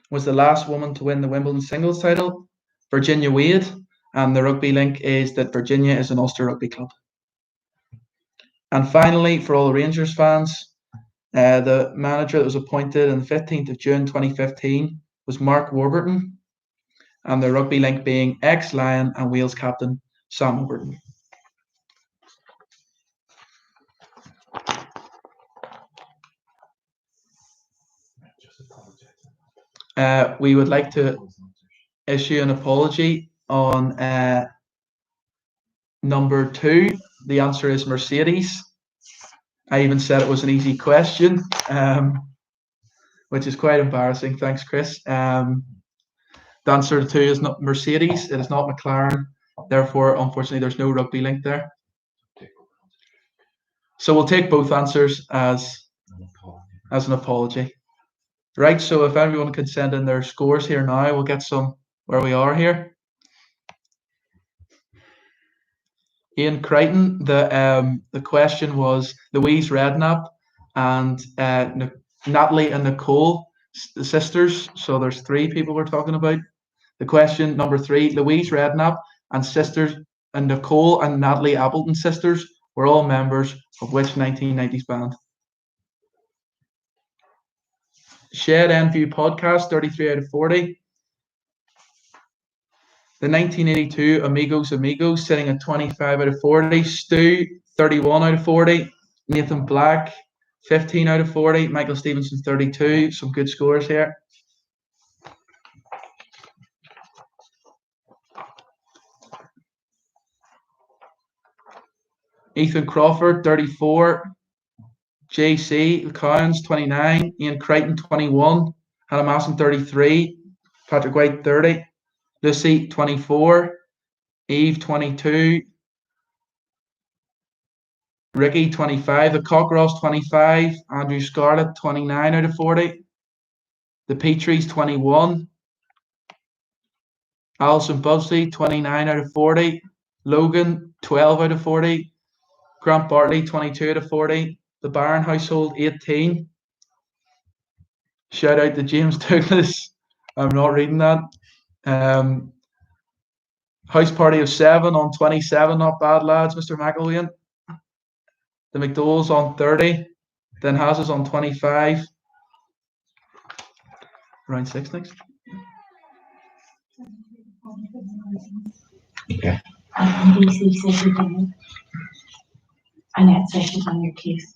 was the last woman to win the Wimbledon singles title. Virginia Wade, and the rugby link is that Virginia is an Ulster rugby club. And finally, for all the Rangers fans, the manager that was appointed on the 15th of June 2015 was Mark Warburton, and the rugby link being ex-Lion and Wales captain Sam Warburton. We would like to issue an apology on number 2. The answer is Mercedes. I even said it was an easy question, which is quite embarrassing. Thanks, Chris. The answer to 2 is not Mercedes. It is not McLaren. Therefore, unfortunately, there's no rugby link there. So we'll take both answers as an apology. Right, so if everyone can send in their scores here now, we'll get some where we are here. Ian Crichton, the question was Louise Redknapp and Natalie and Nicole, the sisters. So there's 3 people we're talking about. The question number 3, Louise Redknapp and sisters, and Nicole and Natalie Appleton sisters were all members of which 1990s band? Shed Enview podcast, 33 out of 40. The 1982 Amigos sitting at 25 out of 40. Stu, 31 out of 40. Nathan Black, 15 out of 40. Michael Stevenson, 32. Some good scores here. Ethan Crawford, 34. JC Cowans, 29. Ian Crichton, 21. Hannah Masson, 33. Patrick White, 30. Lucy, 24. Eve, 22. Ricky, 25. The Cockross, 25. Andrew Scarlett, 29 out of 40. The Petries, 21. Alison Bubsley, 29 out of 40. Logan, 12 out of 40. Grant Bartley, 22 out of 40. The Barron household, 18. Shout out to James Douglas. I'm not reading that. House party of 7 on 27. Not bad, lads, Mr. McElwain. The McDowell's on 30. Then Houses on 25. Round 6 next. Okay. DC says you're done. Annette says she's on your case.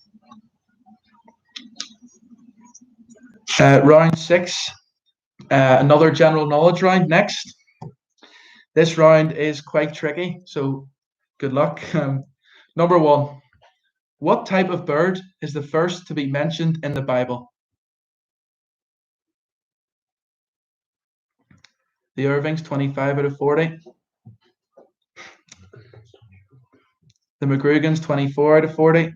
Round 6. Another general knowledge round next. This round is quite tricky, so good luck. Number 1. What type of bird is the first to be mentioned in the Bible? The Irvings, 25 out of 40. The McGrugans, 24 out of 40.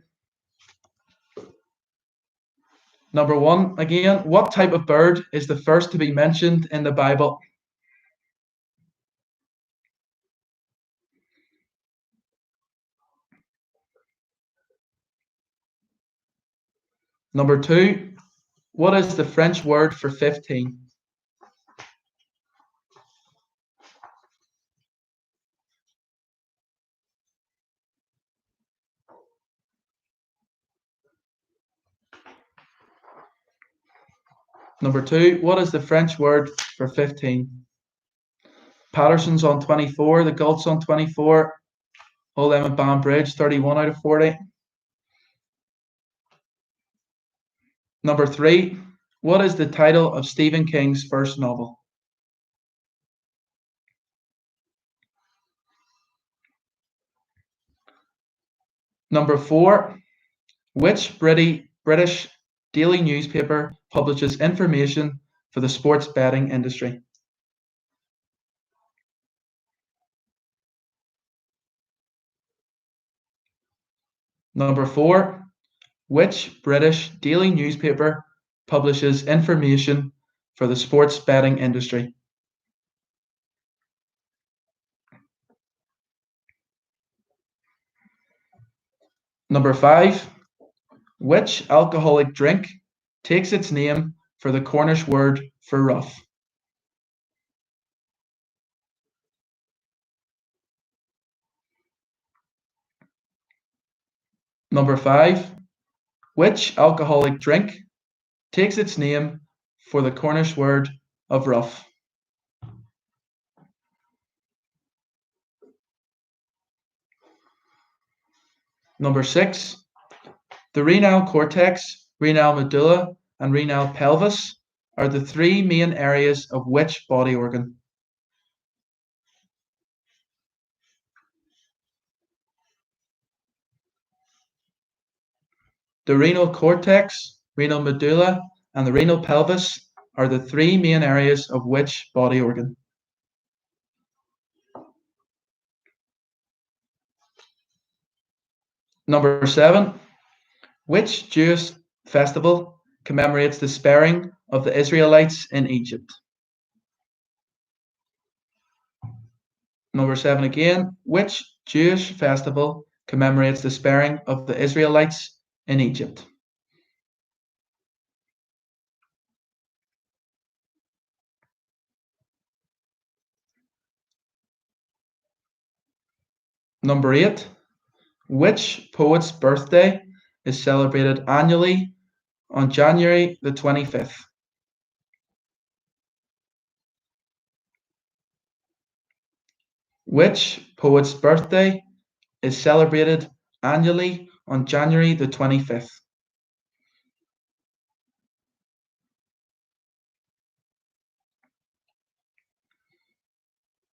Number 1, again, what type of bird is the first to be mentioned in the Bible? Number 2, what is the French word for 15? Number 2, what is the French word for 15? Patterson's on 24, the Gult's on 24, all them at Banbridge, 31 out of 40. Number 3, what is the title of Stephen King's first novel? Number 4, which British daily newspaper publishes information for the sports betting industry? Number 4, which British daily newspaper publishes information for the sports betting industry? Number 5, which alcoholic drink takes its name for the Cornish word for rough? Number 5, which alcoholic drink takes its name for the Cornish word of rough? Number 6, the renal cortex, renal medulla, and renal pelvis are the three main areas of which body organ? The renal cortex, renal medulla, and the renal pelvis are the three main areas of which body organ? Number 7, which Jewish festival commemorates the sparing of the Israelites in Egypt? Number 7 again, which Jewish festival commemorates the sparing of the Israelites in Egypt? Number 8, which poet's birthday is celebrated annually on January the 25th? Which poet's birthday is celebrated annually on January the 25th?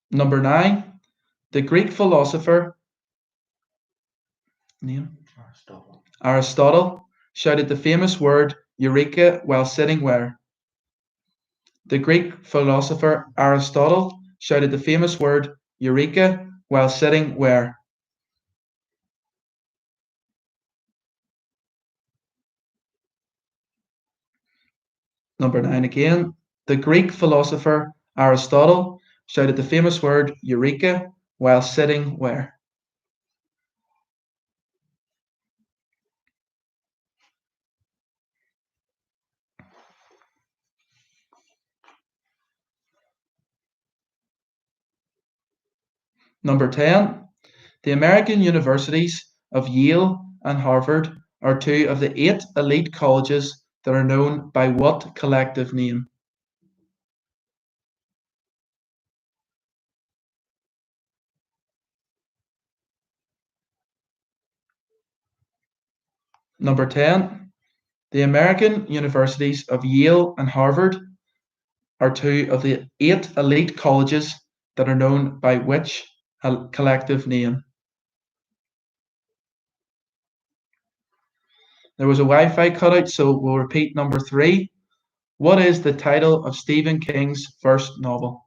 Number 9, the Greek philosopher name Aristotle shouted the famous word eureka while sitting where? The Greek philosopher Aristotle shouted the famous word eureka while sitting where? Number 9 again, the Greek philosopher Aristotle shouted the famous word eureka while sitting where? Number 10, the American universities of Yale and Harvard are two of the 8 elite colleges that are known by what collective name? Number 10, the American universities of Yale and Harvard are two of the 8 elite colleges that are known by which collective name? There was a Wi-Fi cutout, so we'll repeat number 3. What is the title of Stephen King's first novel?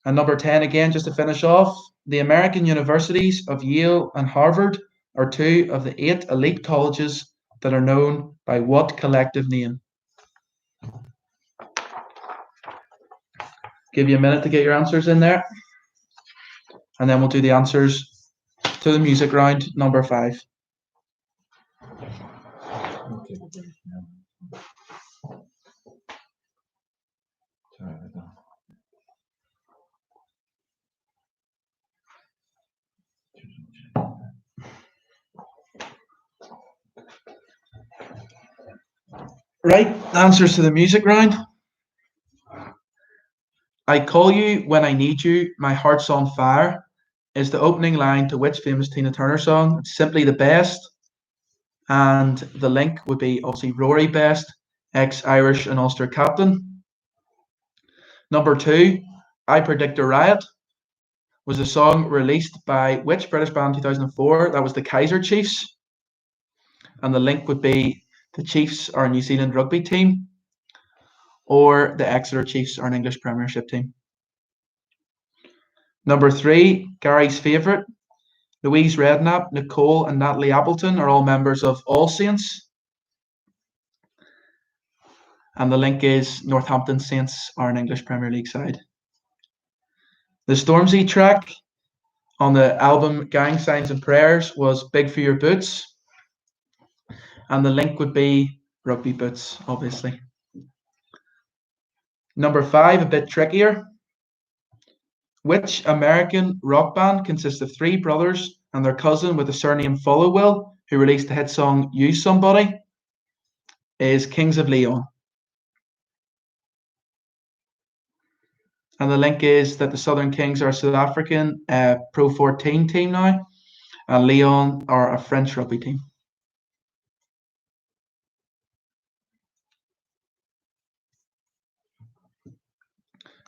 And number 10 again, just to finish off, the American universities of Yale and Harvard are two of the 8 elite colleges that are known by what collective name? Give you a minute to get your answers in there, and then we'll do the answers to the music round number 5. Right, answers to the music round. I call you when I need you, my heart's on fire is the opening line to which famous Tina Turner song? It's simply the best. And the link would be obviously Rory Best, ex-Irish and Ulster captain. Number 2, I Predict a Riot was a song released by which British band in 2004? That was the Kaiser Chiefs. And the link would be the Chiefs are a New Zealand rugby team, or the Exeter Chiefs are an English Premiership team. Number 3, Gary's favourite. Louise Redknapp, Nicole, and Natalie Appleton are all members of All Saints. And the link is Northampton Saints are an English Premier League side. The Stormzy track on the album Gang Signs and Prayers was Big for Your Boots. And the link would be Rugby Boots, obviously. Number 5, a bit trickier. Which American rock band consists of 3 brothers and their cousin with the surname Followill, who released the hit song Use Somebody, is Kings of Leon? And the link is that the Southern Kings are a South African Pro 14 team now, and Leon are a French rugby team.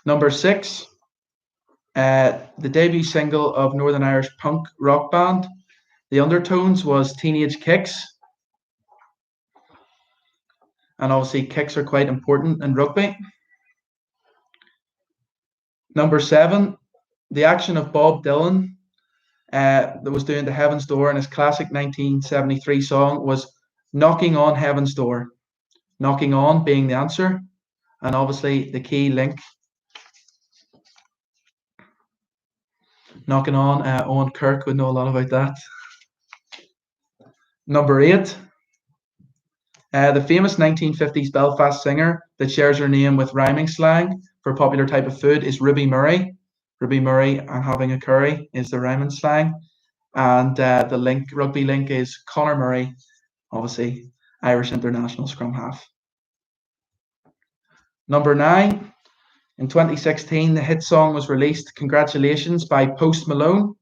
Number 6, the debut single of Northern Irish punk rock band The Undertones was Teenage Kicks. And obviously kicks are quite important in rugby. Number 7, the action of Bob Dylan that was doing the Heaven's Door in his classic 1973 song was Knocking on Heaven's Door. Knocking on being the answer, and obviously the key link. Knocking on, Owen Kirk would know a lot about that. Number 8, the famous 1950s Belfast singer that shares her name with rhyming slang for a popular type of food is Ruby Murray. Ruby Murray and having a curry is the rhyming slang. And the link, rugby link, is Conor Murray, obviously Irish international scrum half. Number 9, in 2016, the hit song was released, Congratulations, by Post Malone.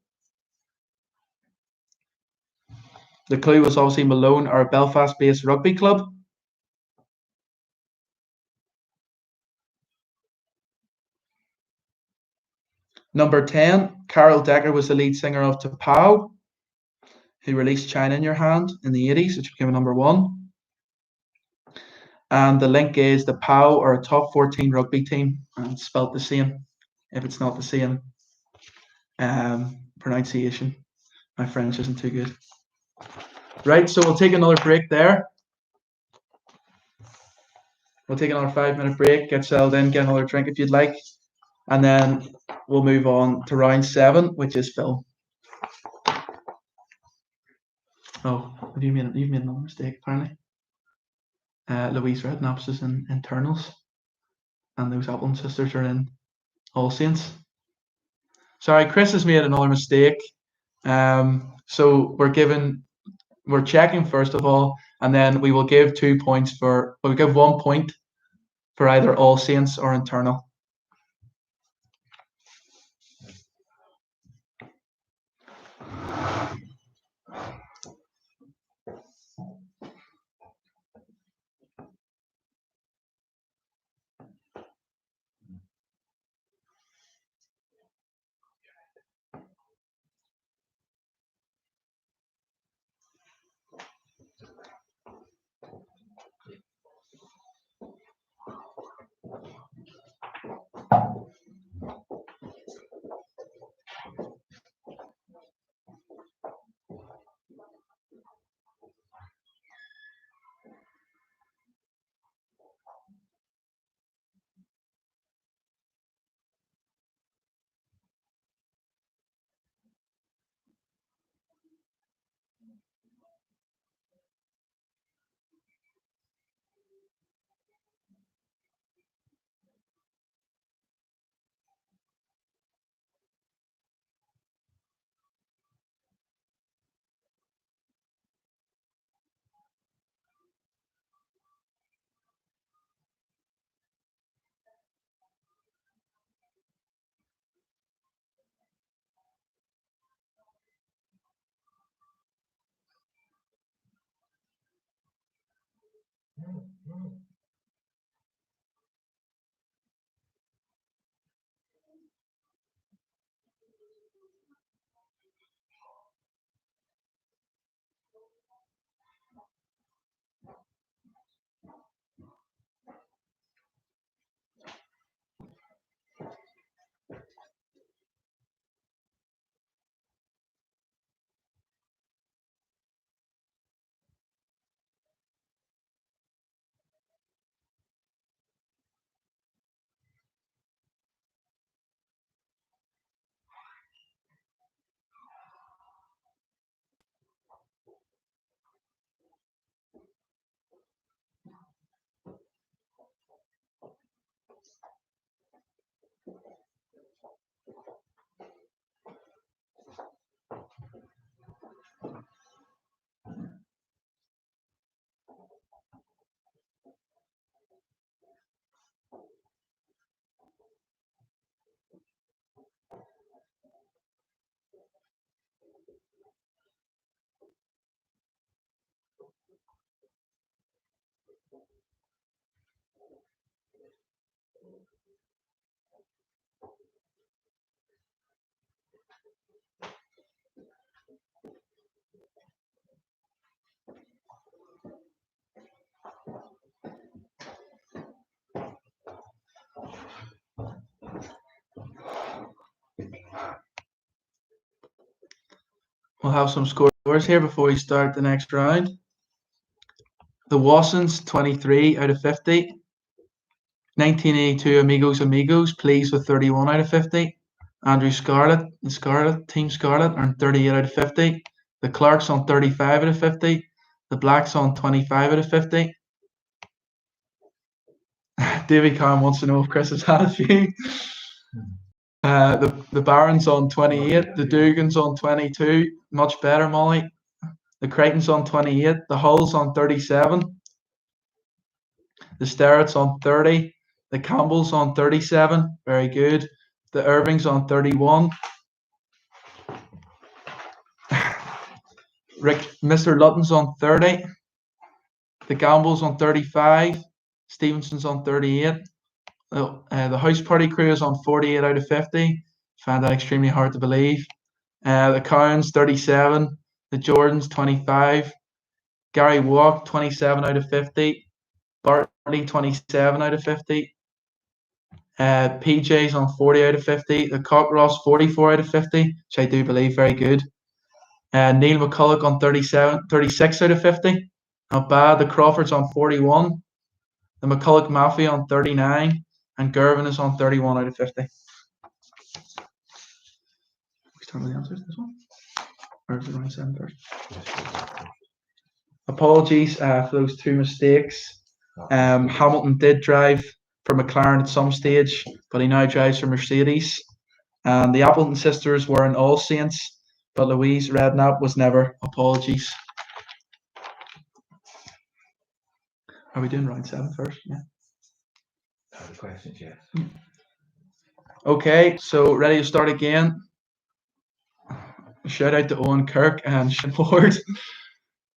The clue was obviously Malone are a Belfast-based rugby club. Number 10, Carol Decker was the lead singer of T'Pau, who released China in Your Hand in the 80s, which became a number 1. And the link is the POW are a top 14 rugby team, and it's spelled the same if it's not the same pronunciation. My French isn't too good. Right, so we'll take another break there. We'll take another 5-minute break, get settled in, get another drink if you'd like, and then we'll move on to round 7, which is Phil. Oh, you've made another mistake apparently. Louise Redknapp's is in internals, and those Appleton sisters are in All Saints. Sorry, Chris has made another mistake. So we're checking first of all, and then we will give 2 points we'll give 1 point for either All Saints or internal. We'll have some scores here before we start the next round. The Watsons, 23 out of 50. 1982 Amigos Amigos, pleased with 31 out of 50. Andrew Team Scarlet earned 38 out of 50. The Clarks on 35 out of 50. The Blacks on 25 out of 50. Davy Khan wants to know if Chris has had a few. The Barons on 28. The Dugans on 22. Much better, Molly. The Crichtons on 28. The Hulls on 37. The Sterretts on 30. The Campbells on 37. Very good. The Irvings on 31. Mr. Lutton's on 30. The Gambles on 35. Stevenson's on 38. The House Party crew is on 48 out of 50. Found that extremely hard to believe. The Cowans, 37. The Jordans, 25. Gary Walk, 27 out of 50. Bartley, 27 out of 50. PJ's on 40 out of 50. The Cockross, 44 out of 50, which I do believe very good. Neil McCulloch on 36 out of 50. Not bad. The Crawfords on 41. The McCulloch Mafia on 39. And Gervin is on 31 out of 50. We start with the answers this one? Or is it round 7 first? Apologies for those two mistakes. Hamilton did drive for McLaren at some stage, but he now drives for Mercedes. And the Appleton sisters were in All Saints, but Louise Redknapp was never. Apologies. Are we doing round 7 first? Yeah. The questions, yes. Okay, so ready to start again. Shout out to Owen Kirk and Shane Ward.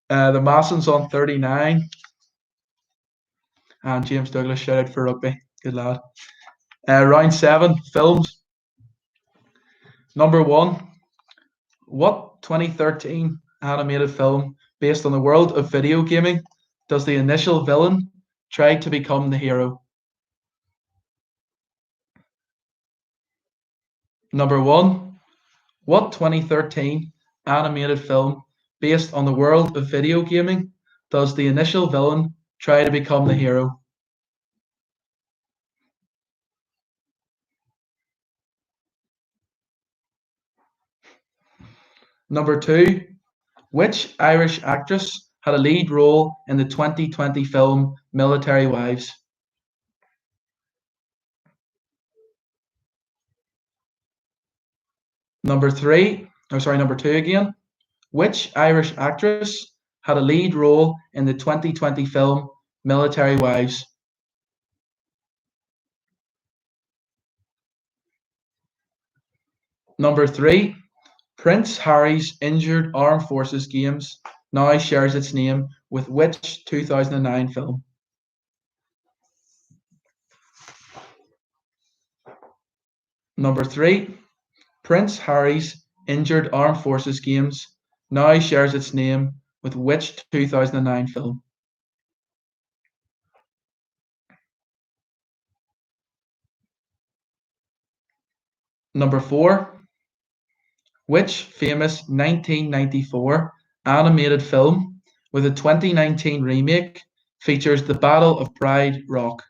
The Massons on 39. And James Douglas, shout out for rugby. Good lad. Round 7, films. Number 1. What 2013 animated film based on the world of video gaming does the initial villain try to become the hero? Number 1. What 2013 animated film based on the world of video gaming does the initial villain try to become the hero? Number 2. Which Irish actress had a lead role in the 2020 film Military Wives? Number 2 again. Which Irish actress had a lead role in the 2020 film Military Wives? Number 3. Prince Harry's injured Armed Forces Games now shares its name with which 2009 film? Number 3, Prince Harry's Injured Armed Forces Games now shares its name with which 2009 film? Number 4, which famous 1994 animated film with a 2019 remake features the Battle of Pride Rock?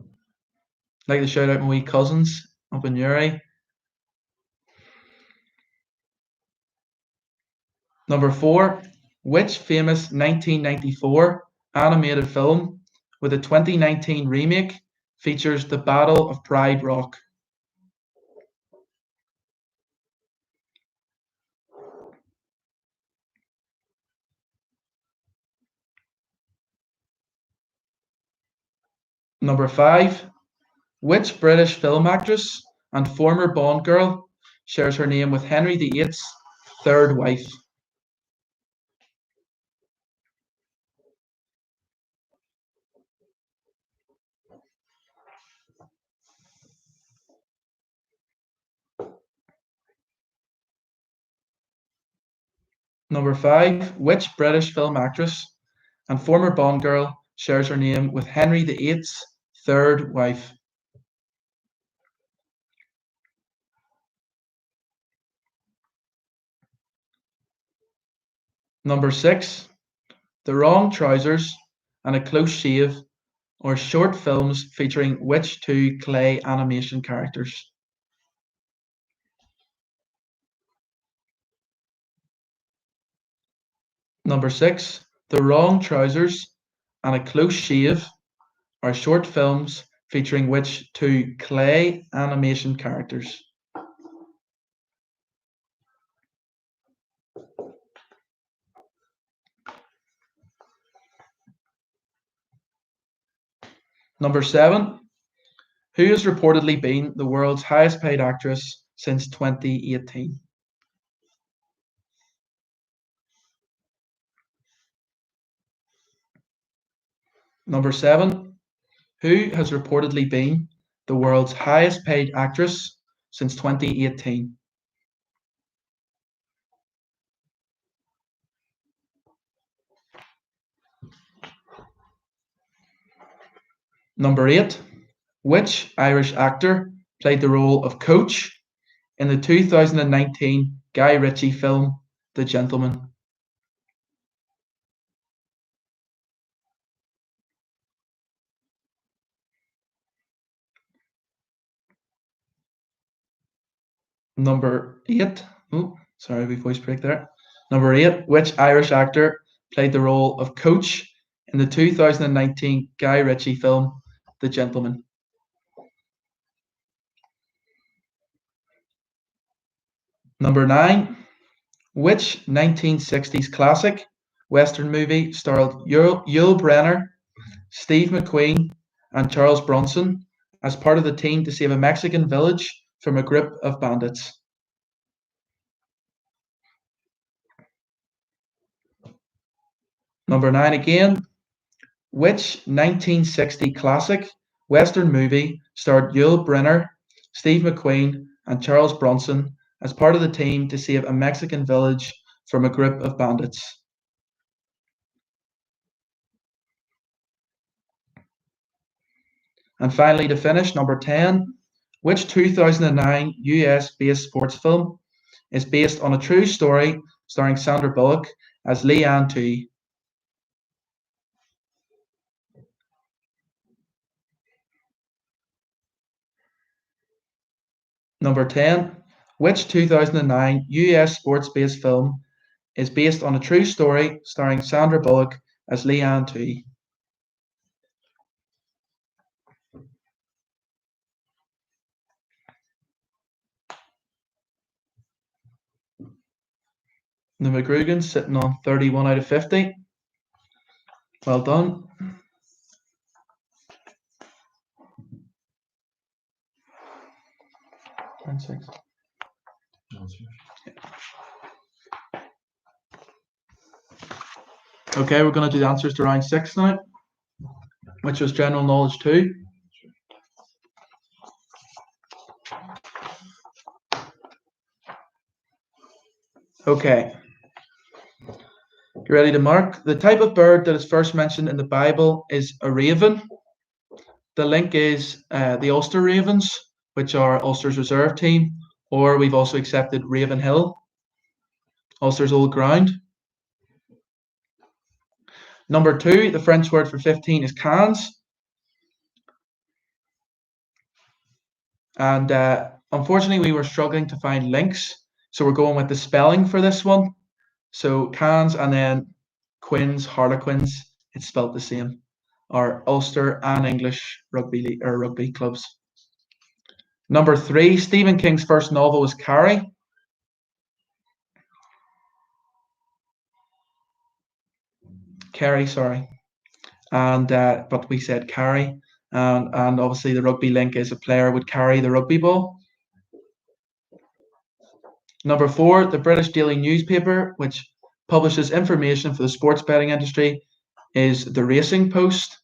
I'd like to shout out my wee cousins up in Uri. Number 4, which famous 1994 animated film with a 2019 remake features the Battle of Pride Rock? Number 5, which British film actress and former Bond girl shares her name with Henry VIII's third wife? Number 5, which British film actress and former Bond girl shares her name with Henry VIII's third wife? Number 6, The Wrong Trousers and A Close Shave are short films featuring which two clay animation characters? Number 6, The Wrong Trousers and A Close Shave are short films featuring which two clay animation characters? Number 7, who has reportedly been the world's highest paid actress since 2018? Number 7, who has reportedly been the world's highest paid actress since 2018? Number 8, which Irish actor played the role of Coach in the 2019 Guy Ritchie film The Gentleman? Number 8, oh, sorry, we voice break there. Number 8, which Irish actor played the role of Coach in the 2019 Guy Ritchie film The Gentleman? Number 9, which 1960s classic Western movie starred Yul Brynner, Steve McQueen, and Charles Bronson as part of the team to save a Mexican village from a group of bandits? Number 9 again, which 1960 classic Western movie starred Yul Brynner, Steve McQueen, and Charles Bronson as part of the team to save a Mexican village from a group of bandits? And finally, to finish, number 10, which 2009 US-based sports film is based on a true story starring Sandra Bullock as Leanne Tui? Number 10, which 2009 US sports-based film is based on a true story starring Sandra Bullock as Leanne Tui? The McGrugan's sitting on 31 out of 50. Well done. And 6. Okay, we're going to do the answers to round 6 now, which was general knowledge 2. Okay. You ready to mark? The type of bird that is first mentioned in the Bible is a raven. The link is the Ulster Ravens, which are Ulster's reserve team, or we've also accepted Ravenhill, Ulster's old ground. Number 2, the French word for 15 is cans. And unfortunately, we were struggling to find links, so we're going with the spelling for this one. So cans and then quins, harlequins, it's spelt the same, are Ulster and English rugby clubs. Number 3, Stephen King's first novel was Carrie. Carrie, sorry. And but we said Carrie. And obviously the rugby link is a player would carry the rugby ball. Number 4, the British daily newspaper, which publishes information for the sports betting industry, is the Racing Post.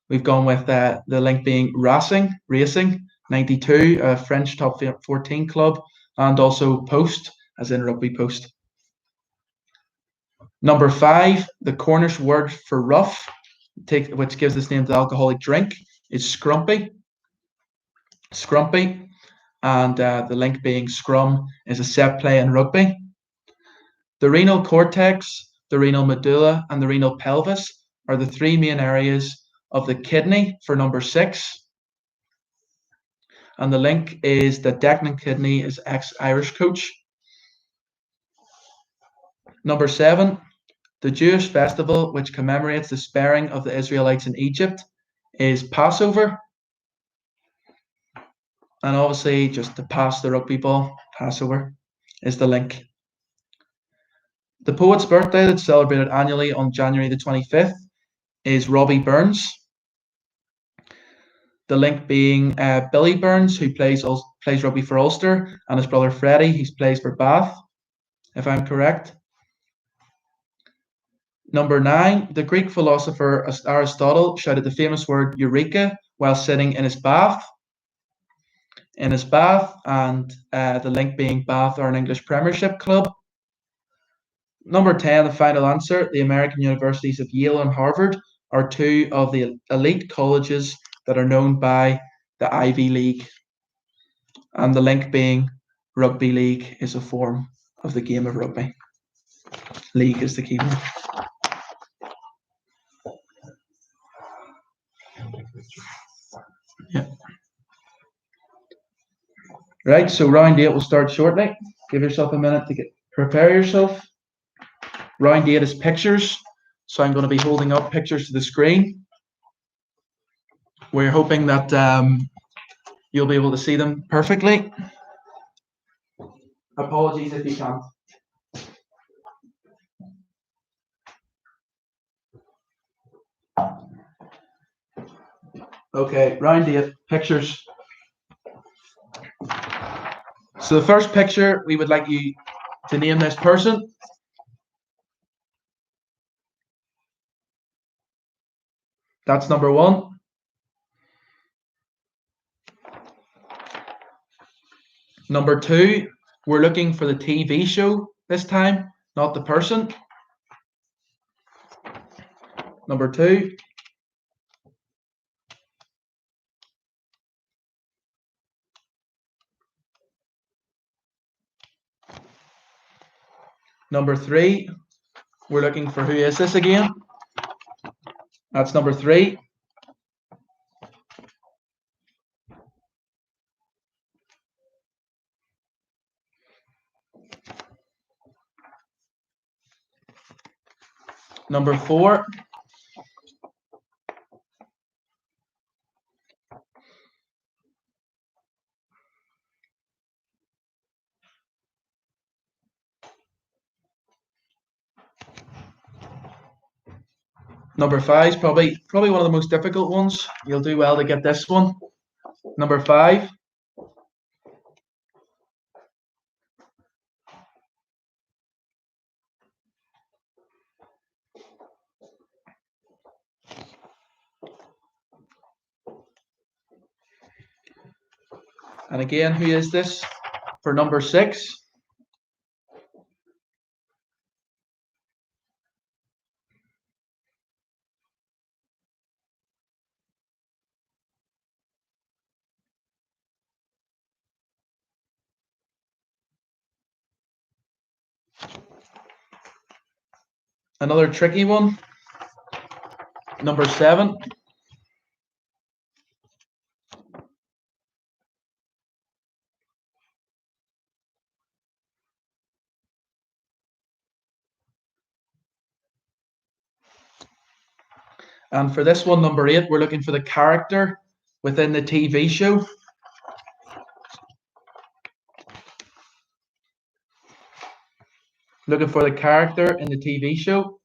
We've gone with the link being Racing 92, a French top 14 club, and also Post, as in rugby post. Number 5, the Cornish word for rough, which gives this name to the alcoholic drink, is scrumpy. Scrumpy. And the link being scrum is a set play in rugby. The renal cortex, the renal medulla, and the renal pelvis are the 3 main areas of the kidney for number 6. And the link is that Declan Kidney is ex-Irish coach. Number 7, the Jewish festival which commemorates the sparing of the Israelites in Egypt is Passover. And obviously, just to pass the rugby ball, Passover is the link. The poet's birthday that's celebrated annually on January the 25th is Robbie Burns. The link being Billy Burns, who plays rugby for Ulster, and his brother Freddie, who plays for Bath, if I'm correct. Number 9, the Greek philosopher Aristotle shouted the famous word eureka while sitting in his bath. And the link being Bath are an English Premiership club. Number 10, the final answer, the American universities of Yale and Harvard are 2 of the elite colleges that are known by the Ivy League. And the link being rugby league is a form of the game of rugby. League is the key one. Yeah. Right, so round 8 will start shortly. Give yourself a minute to prepare yourself. Round 8 is pictures. So I'm going to be holding up pictures to the screen. We're hoping that you'll be able to see them perfectly. Apologies if you can't. Okay, round 8, pictures. So the first picture, we would like you to name this person. That's number 1. Number 2, we're looking for the TV show this time, not the person. Number 2. Number 3, we're looking for who is this again? That's number 3. Number 4. Number 5 is probably one of the most difficult ones. You'll do well to get this one. Number 5. And again, who is this? For number 6. Another tricky one. Number 7. And for this one, number 8, we're looking for the character within the TV show. Looking for the character in the TV show.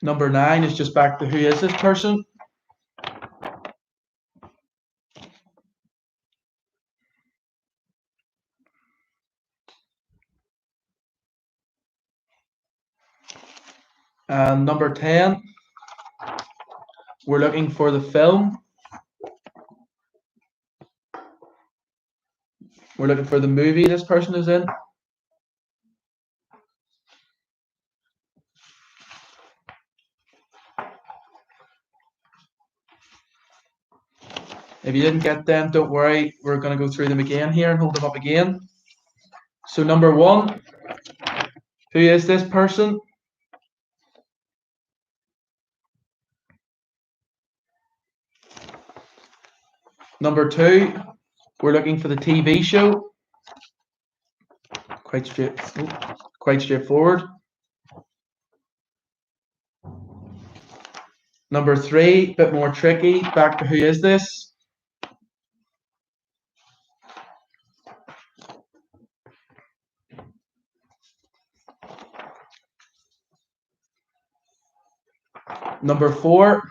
Number 9 is just back to who is this person. And number 10, we're looking for the film. We're looking for the movie this person is in. If you didn't get them, don't worry. We're going to go through them again here and hold them up again. So number 1, who is this person? Number 2, we're looking for the TV show. Quite straightforward. Number 3, bit more tricky. Back to who is this? Number 4.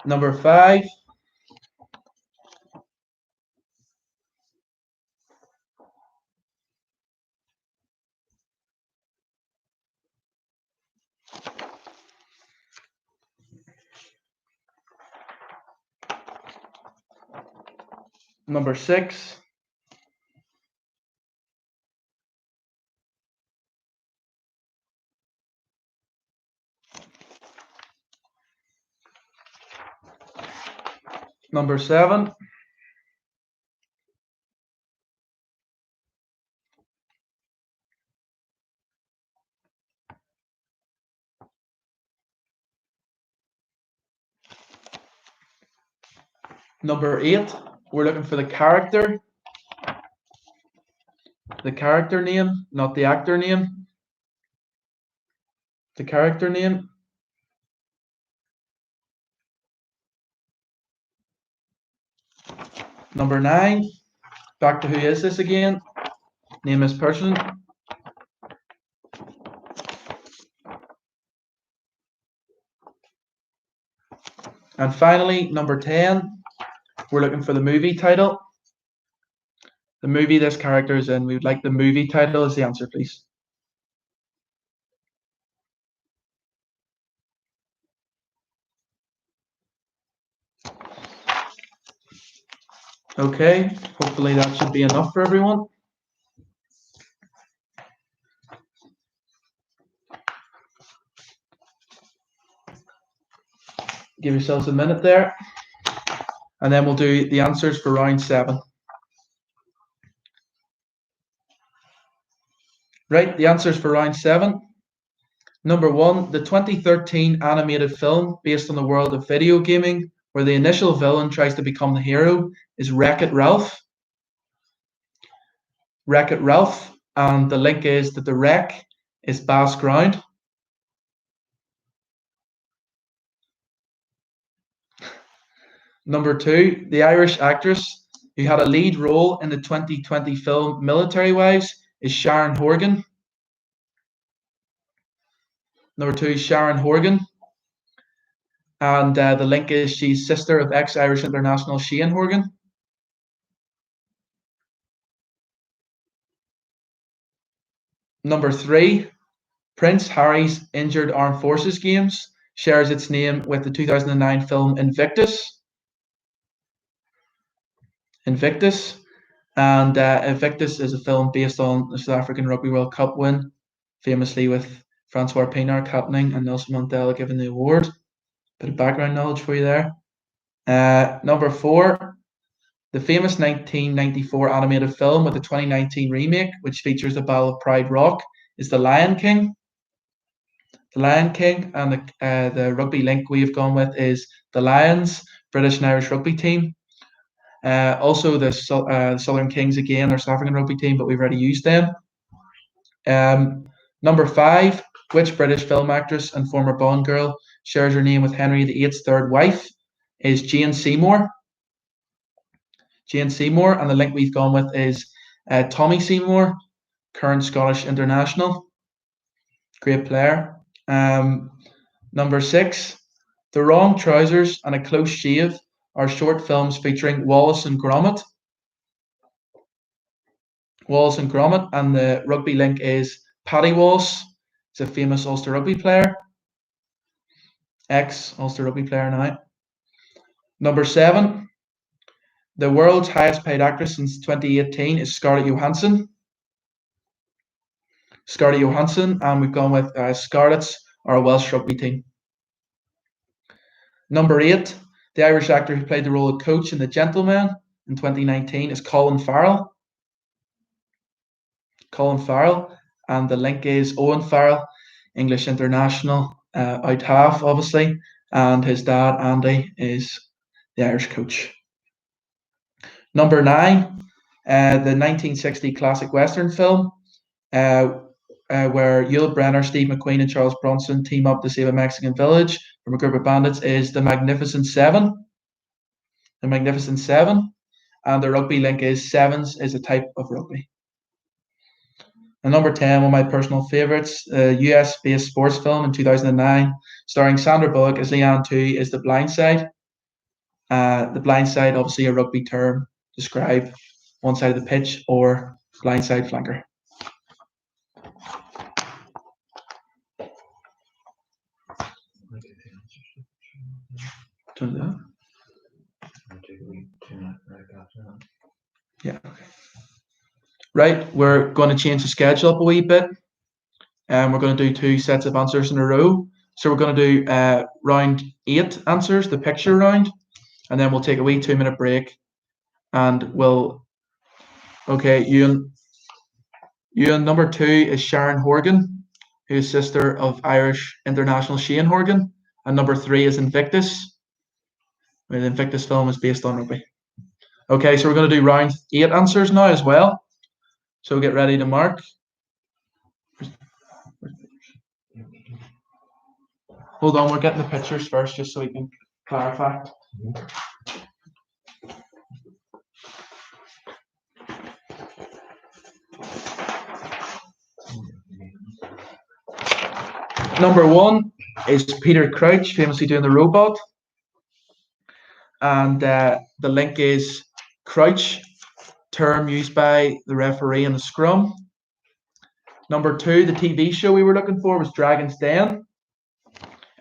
Number 5. Number 6. Number 7. Number 8, we're looking for the character. The character name, not the actor name. The character name. Number 9, back to who is this again? Name this person. And finally, number 10, we're looking for the movie title. The movie this character is in. We would like the movie title as the answer, please. Okay, hopefully that should be enough for everyone. Give yourselves a minute there. And then we'll do the answers for round 7. Right, the answers for round 7. Number 1, the 2013 animated film based on the world of video gaming, where the initial villain tries to become the hero, is Wreck-It Ralph. Wreck-It Ralph, and the link is that the wreck is Basque Ground. Number 2, the Irish actress who had a lead role in the 2020 film Military Wives is Sharon Horgan. Number 2, Sharon Horgan. And the link is she's sister of ex-Irish international Shane Horgan. Number 3, Prince Harry's Injured Armed Forces Games shares its name with the 2009 film Invictus. Invictus. And Invictus is a film based on the South African Rugby World Cup win, famously with Francois Pienaar captaining and Nelson Mandela giving the award. Bit of background knowledge for you there. Number 4, the famous 1994 animated film with the 2019 remake, which features the Battle of Pride Rock, is The Lion King. The Lion King, and the rugby link we've gone with is the Lions, British and Irish rugby team. Also, the Southern Kings again, our South African rugby team, but we've already used them. Number 5, which British film actress and former Bond girl shares her name with Henry VIII's third wife? Is Jane Seymour. Jane Seymour, and the link we've gone with is Tommy Seymour, current Scottish international. Great player. Number 6, The Wrong Trousers and a Close Shave are short films featuring Wallace and Gromit. Wallace and Gromit, and the rugby link is Paddy Wallace. He's a famous Ulster rugby player. Ex-Ulster rugby player now. Number 7, the world's highest paid actress since 2018 is Scarlett Johansson. Scarlett Johansson, and we've gone with Scarlett's, our Welsh rugby team. Number 8, the Irish actor who played the role of Coach in The Gentleman in 2019 is Colin Farrell. Colin Farrell, and the link is Owen Farrell, English international, out half obviously, and his dad Andy is the Irish coach. Number 9, the 1960 classic Western film, where Yul Brynner, Steve McQueen, and Charles Bronson team up to save a Mexican village from a group of bandits, is The Magnificent Seven. The Magnificent Seven, and the rugby link is Sevens is a type of rugby. And number 10, one of my personal favourites, a US-based sports film in 2009, starring Sandra Bullock as Leanne 2, is The Blind Side. The blind side, obviously a rugby term, describe one side of the pitch, or blindside flanker. Turn it down. Yeah. Okay. Right, we're going to change the schedule up a wee bit, and we're going to do 2 sets of answers in a row. So we're going to do round 8 answers, the picture round, and then we'll take a wee 2-minute break, and we'll. Okay, Ewan, number 2 is Sharon Horgan, who is sister of Irish international Shane Horgan, and number 3 is Invictus. The Invictus film is based on rugby. Okay, so we're going to do round 8 answers now as well. So get ready to mark. Hold on, we're getting the pictures first, just so we can clarify. Number 1 is Peter Crouch, famously doing the robot. And the link is Crouch, term used by the referee in the scrum. Number 2, the TV show we were looking for was Dragon's Den.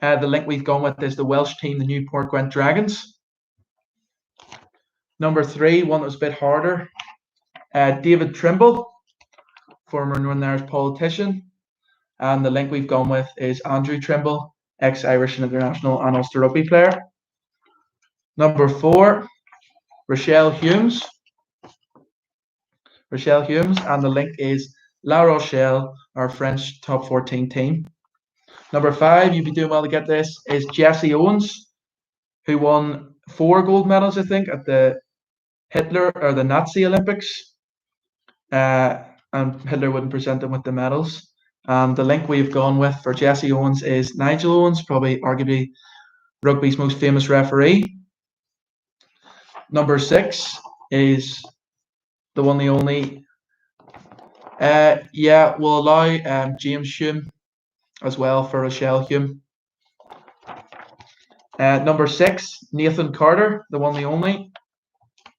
The link we've gone with is the Welsh team, the Newport Gwent Dragons. Number 3, one that was a bit harder, David Trimble, former Northern Irish politician. And the link we've gone with is Andrew Trimble, ex-Irish and international and Ulster rugby player. Number 4, Rochelle Humes. Rochelle Humes, and the link is La Rochelle, our French top 14 team. Number 5, you'd be doing well to get this, is Jesse Owens, who won 4 gold medals, I think, at the Nazi Olympics. And Hitler wouldn't present him with the medals. The link we've gone with for Jesse Owens is Nigel Owens, probably arguably rugby's most famous referee. Number 6 is the one, the only. Yeah, we'll allow James Hume as well for Rochelle Hume. Number 6, Nathan Carter, the one, the only.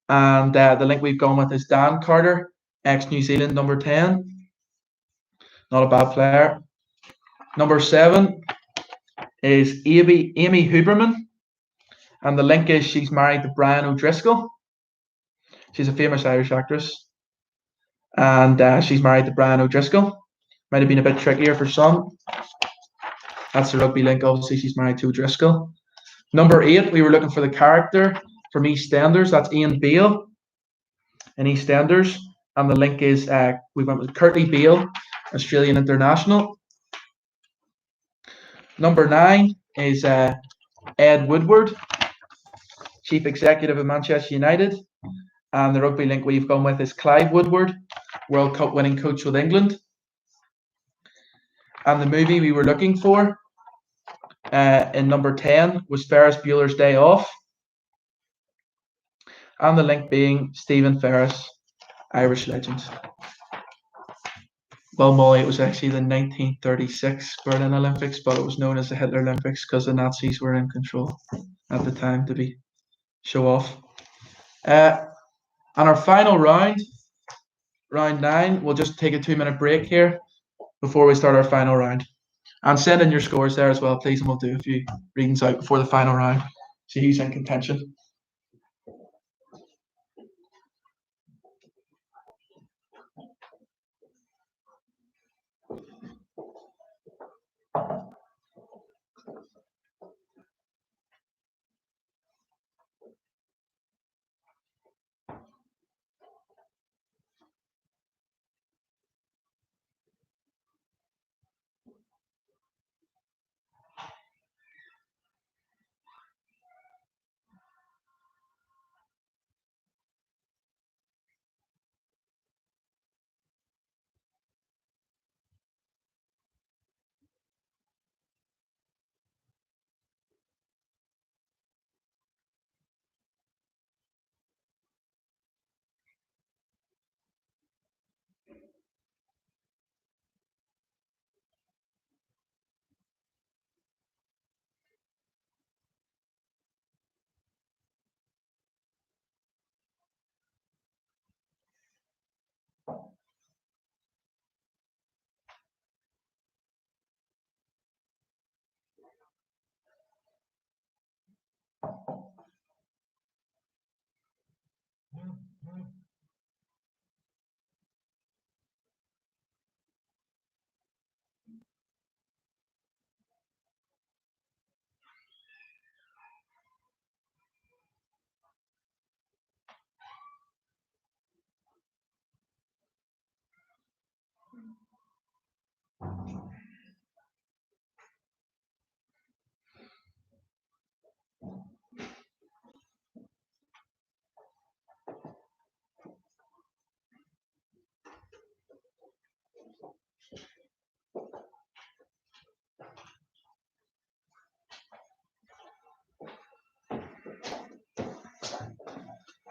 And the link we've gone with is Dan Carter, ex-New Zealand number 10. Not a bad player. Number 7 is Amy Huberman, and the link is she's married to Brian O'Driscoll. She's a famous Irish actress. And she's married to Brian O'Driscoll. Might have been a bit trickier for some. That's the rugby link. Obviously, she's married to O'Driscoll. Number 8, we were looking for the character from EastEnders. That's Ian Beale in EastEnders. And the link is, we went with Curtly Beale, Australian international. Number 9 is Ed Woodward, Chief Executive of Manchester United. And the rugby link we've gone with is Clive Woodward, World Cup winning coach with England. And the movie we were looking for in number 10 was Ferris Bueller's Day Off. And the link being Stephen Ferris, Irish legend. Well, Molly, it was actually the 1936 Berlin Olympics, but it was known as the Hitler Olympics because the Nazis were in control at the time to show off. And our final round, round 9, we'll just take a 2-minute break here before we start our final round. And send in your scores there as well, please, and we'll do a few readings out before the final round. See who's in contention.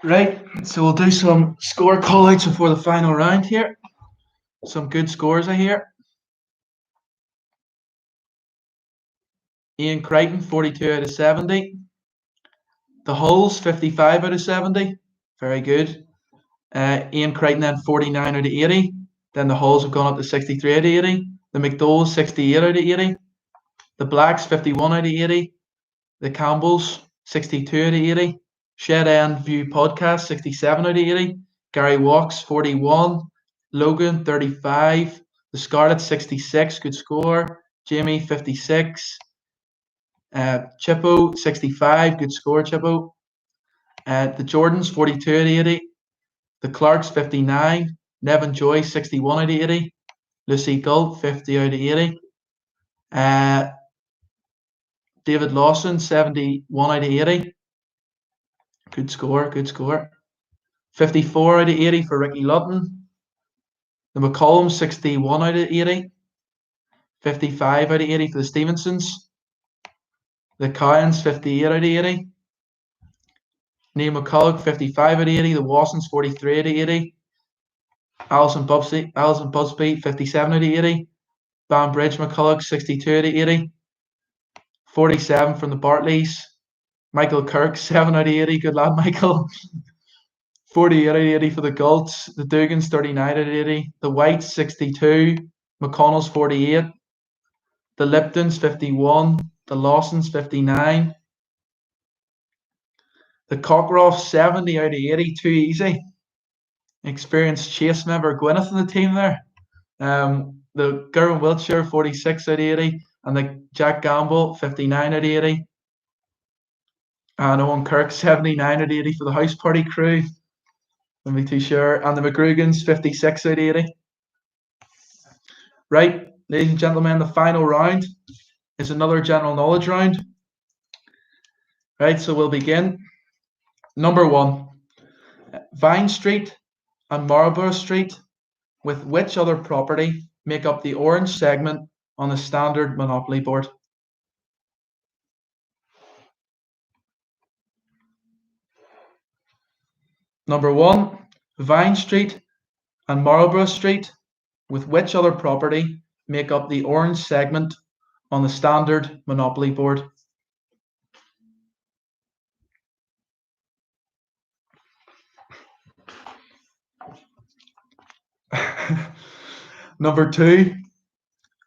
Right, so we'll do some score call-outs before the final round here. Some good scores I hear. Ian Crichton, 42 out of 70. The Hulls, 55 out of 70. Very good. Ian Crichton then 49 out of 80. Then the Hulls have gone up to 63 out of 80. The McDowells, 68 out of 80. The Blacks, 51 out of 80. The Campbells, 62 out of 80. Shed End View Podcast, 67 out of 80. Gary Walks, 41. Logan, 35. The Scarlets, 66. Good score. Jamie, 56. Chippo, 65. Good score, Chippo. The Jordans, 42 out of 80. The Clarks, 59. Nevin Joy, 61 out of 80. Lucy Gult, 50 out of 80. David Lawson, 71 out of 80. Good score, good score. 54 out of 80 for Ricky Lutton. The McCollums, 61 out of 80. 55 out of 80 for the Stevensons. The Cowans, 58 out of 80. Neil McCulloch, 55 out of 80. The Watsons, 43 out of 80. Alison Busby, 57 out of 80. Banbridge McCulloch, 62 out of 80. 47 from the Bartleys. Michael Kirk, 7 out of 80. Good lad, Michael. 48 out of 80 for the Gults. The Dugans, 39 out of 80. The Whites, 62. McConnell's, 48. The Liptons, 51. The Lawsons, 59. The Cockroft 70 out of 80, too easy. Experienced chase member Gwyneth in the team there. The Gerwin Wiltshire 46 out of 80, and the Jack Gamble 59 out of 80. And Owen Kirk 79 out of 80 for the house party crew. Don't be too sure. And the McGrugans 56 out of 80. Right, ladies and gentlemen, the final round is another general knowledge round. Right, so we'll begin. Number 1, Vine Street and Marlborough Street, with which other property make up the orange segment on the standard Monopoly board? Number 1, Vine Street and Marlborough Street, with which other property make up the orange segment on the standard Monopoly board? Number 2,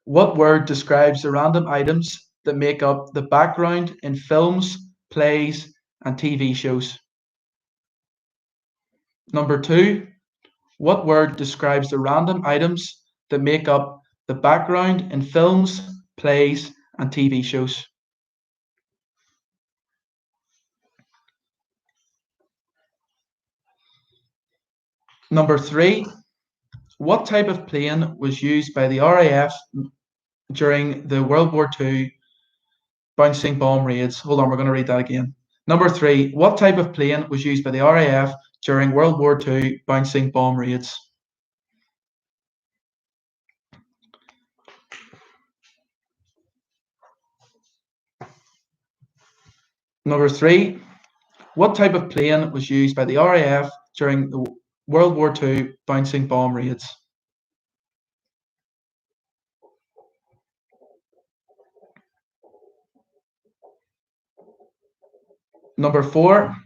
what word describes the random items that make up the background in films, plays, and TV shows? Number 2, what word describes the random items that make up the background in films, plays, and TV shows? Number 3, what type of plane was used by the RAF during the World War II bouncing bomb raids? Hold on, we're going to read that again. Number 3, what type of plane was used by the RAF during World War II bouncing bomb raids? Number 3, what type of plane was used by the RAF during the World War II bouncing bomb raids? Number 4,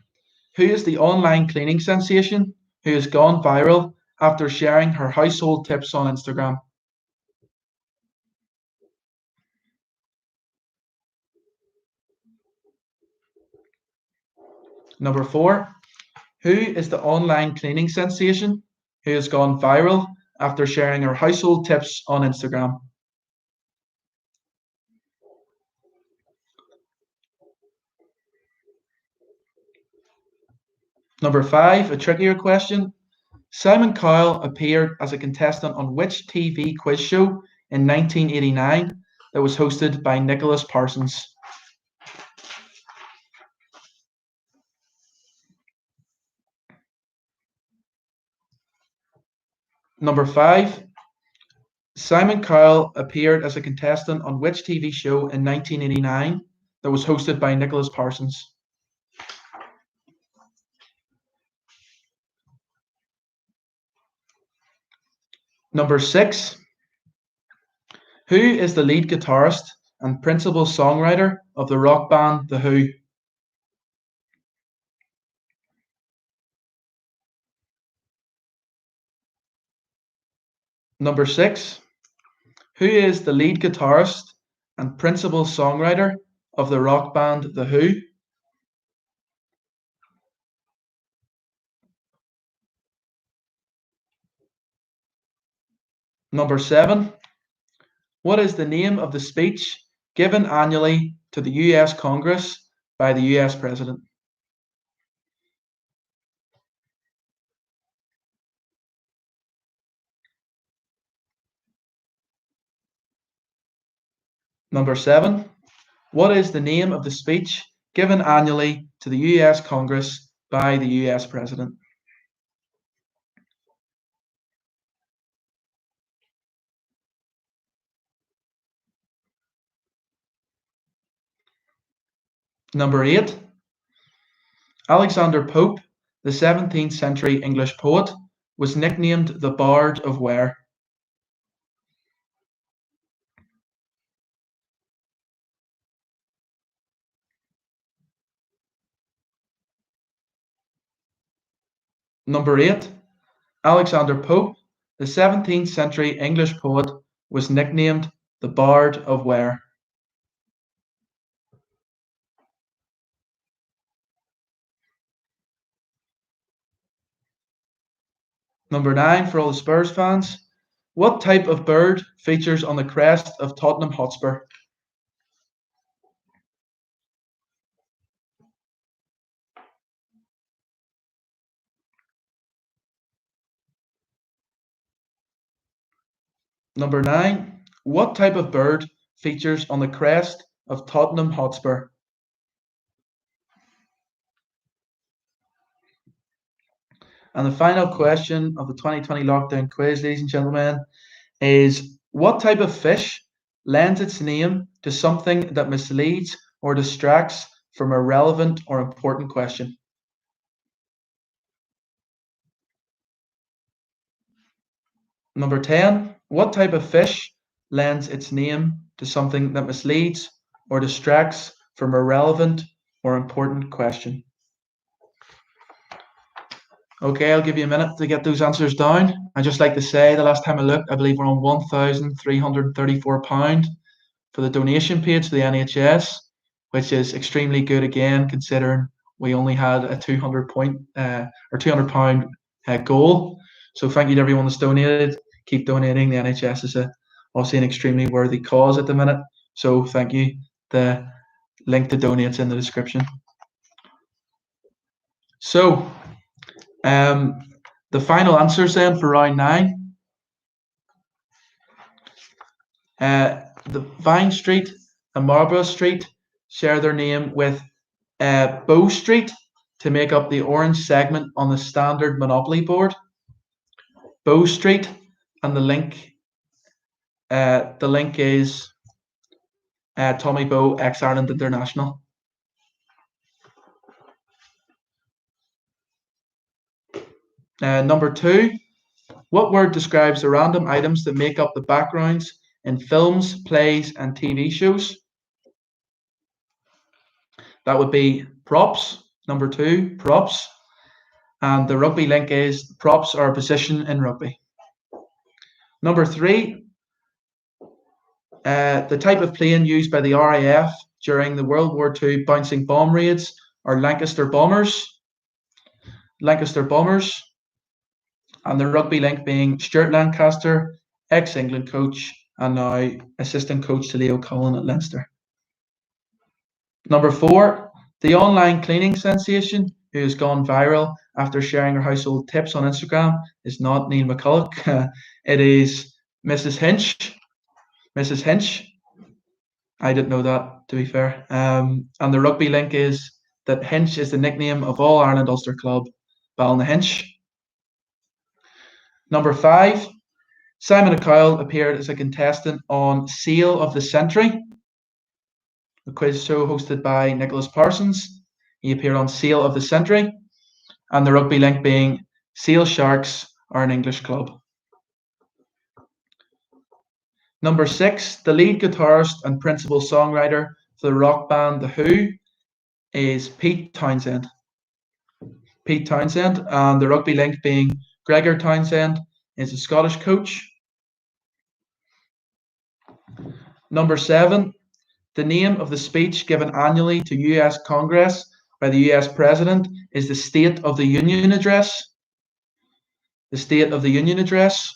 who is the online cleaning sensation who has gone viral after sharing her household tips on Instagram? Number 4, who is the online cleaning sensation who has gone viral after sharing her household tips on Instagram? Number 5, a trickier question. Simon Cowell appeared as a contestant on which TV quiz show in 1989 that was hosted by Nicholas Parsons? Number 5, Simon Cowell appeared as a contestant on which TV show in 1989 that was hosted by Nicholas Parsons? Number 6, who is the lead guitarist and principal songwriter of the rock band The Who? Number 6, who is the lead guitarist and principal songwriter of the rock band The Who? Number 7, what is the name of the speech given annually to the US Congress by the US President? Number 7, what is the name of the speech given annually to the US Congress by the US President? Number 8, Alexander Pope, the 17th century English poet, was nicknamed the Bard of where? Number 8, Alexander Pope, the 17th century English poet, was nicknamed the Bard of where? Number 9 for all the Spurs fans. What type of bird features on the crest of Tottenham Hotspur? Number 9. What type of bird features on the crest of Tottenham Hotspur? And the final question of the 2020 lockdown quiz, ladies and gentlemen, is what type of fish lends its name to something that misleads or distracts from a relevant or important question? Number 10. What type of fish lends its name to something that misleads or distracts from a relevant or important question? Okay, I'll give you a minute to get those answers down. I'd just like to say the last time I looked, I believe we're on £1,334 for the donation page to the NHS, which is extremely good again, considering we only had a £200 goal. So thank you to everyone that's donated. Keep donating. The NHS is obviously an extremely worthy cause at the minute. So thank you. The link to donate's in the description. So the final answers then for round 9. The Vine Street and Marlborough Street share their name with Bow Street to make up the orange segment on the standard Monopoly board. Bow Street, and the link is Tommy Bow, ex-Ireland international. Number 2, what word describes the random items that make up the backgrounds in films, plays, and TV shows? That would be props. Number 2, props. And the rugby link is props are a position in rugby. Number 3, the type of plane used by the RAF during the World War II bouncing bomb raids are Lancaster Bombers. Lancaster Bombers. And the rugby link being Stuart Lancaster, ex-England coach, and now assistant coach to Leo Cullen at Leinster. Number 4, the online cleaning sensation who has gone viral after sharing her household tips on Instagram is not Neil McCulloch. It is Mrs. Hinch. Mrs. Hinch. I didn't know that, to be fair. And the rugby link is that Hinch is the nickname of All Ireland Ulster club Balnahinch. Number 5, Simon O'Connell appeared as a contestant on Seal of the Century, a quiz show hosted by Nicholas Parsons. He appeared on Seal of the Century, and the rugby link being Seal Sharks are an English club. Number 6, the lead guitarist and principal songwriter for the rock band The Who is Pete Townshend. Pete Townshend, and the rugby link being Gregor Townsend is a Scottish coach. Number 7, the name of the speech given annually to US Congress by the US President is the State of the Union Address. The State of the Union Address,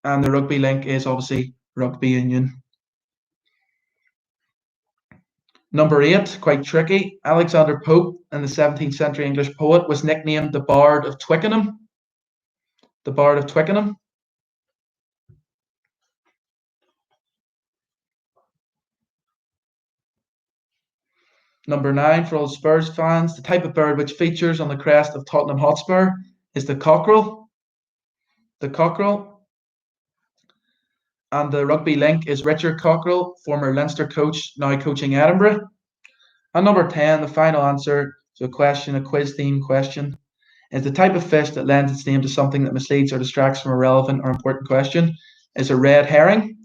and the rugby link is obviously Rugby Union. Number 8, quite tricky. Alexander Pope, in the 17th century English poet, was nicknamed the Bard of Twickenham. The Bard of Twickenham. Number 9, for all Spurs fans, the type of bird which features on the crest of Tottenham Hotspur is the cockerel. The cockerel. And the rugby link is Richard Cockerell, former Leinster coach, now coaching Edinburgh. And number 10, the final answer to a quiz theme question, is the type of fish that lends its name to something that misleads or distracts from a relevant or important question is a red herring.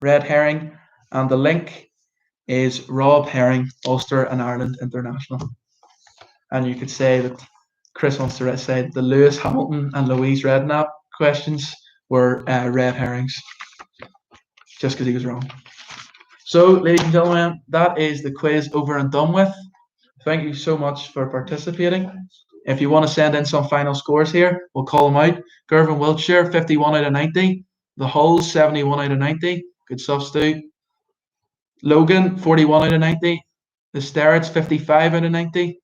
Red herring. And the link is Rob Herring, Ulster and Ireland international. And you could say that Chris wants to say the Lewis Hamilton and Louise Redknapp questions were red herrings, just because he was wrong. So, ladies and gentlemen, that is the quiz over and done with. Thank you so much for participating. If you want to send in some final scores here, we'll call them out. Gervin Wiltshire, 51 out of 90. The Hulls, 71 out of 90. Good stuff, Stu. Logan, 41 out of 90. The Sterretts, 55 out of 90.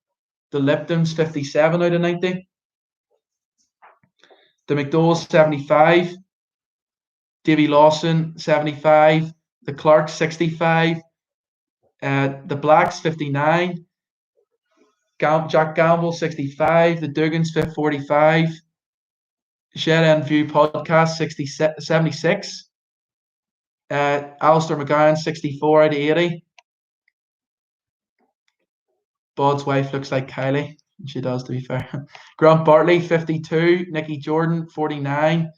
The Liptons, 57 out of 90. The McDowells, 75. Davy Lawson, 75. The Clarks, 65. The Blacks, 59. Jack Gamble, 65. The Dugans, 45. Shed End View Podcast, 76. Alistair McGowan, 64 out of 80. Bod's wife looks like Kylie. She does, to be fair. Grant Bartley, 52. Nicky Jordan, 49.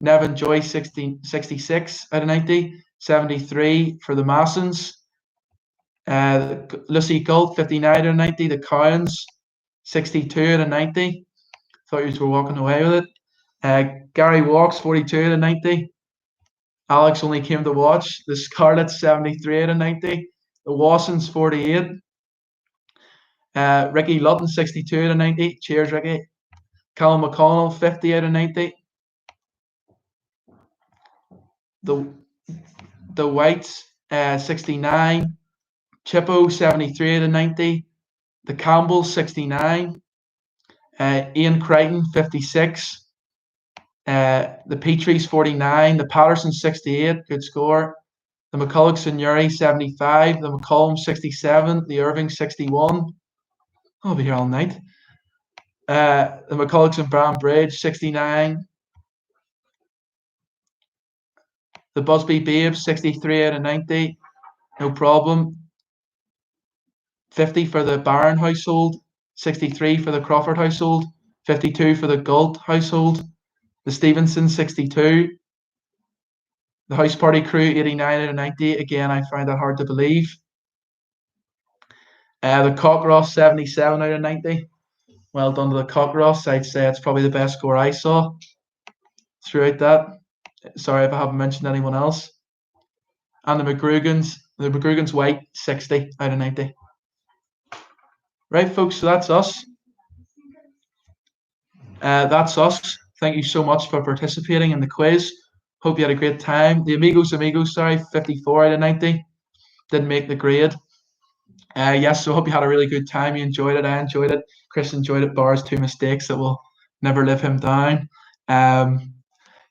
Nevin Joyce, 66 out of 90. 73 for the Massons. Lucy Gult, 59 out of 90. The Cowans, 62 out of 90. Thought you were walking away with it. Gary Walks, 42 out of 90. Alex only came to watch. The Scarlets, 73 out of 90. The Wassons, 48. Ricky Lutton, 62 out of 90. Cheers, Ricky. Callum McConnell, 50 out of 90. The Whites, 69. Chippo, 73 out of 90. The Campbells, 69. Ian Crichton, 56. The Petries, 49. The Pattersons, 68. Good score. The McCullochs and Uri, 75. The McCollum, 67. The Irving, 61. I'll be here all night. The McCullochs and Brown Bridge, 69. The Busby Babes, 63 out of 90. No problem. 50 for the Barron household. 63 for the Crawford household. 52 for the Galt household. The Stevenson, 62. The House Party Crew, 89 out of 90. Again, I find that hard to believe. The Cockross, 77 out of 90. Well done to the Cockross. I'd say it's probably the best score I saw throughout that. Sorry if I haven't mentioned anyone else. And the McGrugan's White, 60 out of 90. Right, folks, so that's us. Thank you so much for participating in the quiz. Hope you had a great time. The Amigos, 54 out of 90. Didn't make the grade. Yes, so I hope you had a really good time. You enjoyed it. I enjoyed it. Chris enjoyed it. Bars 2 mistakes that will never live him down.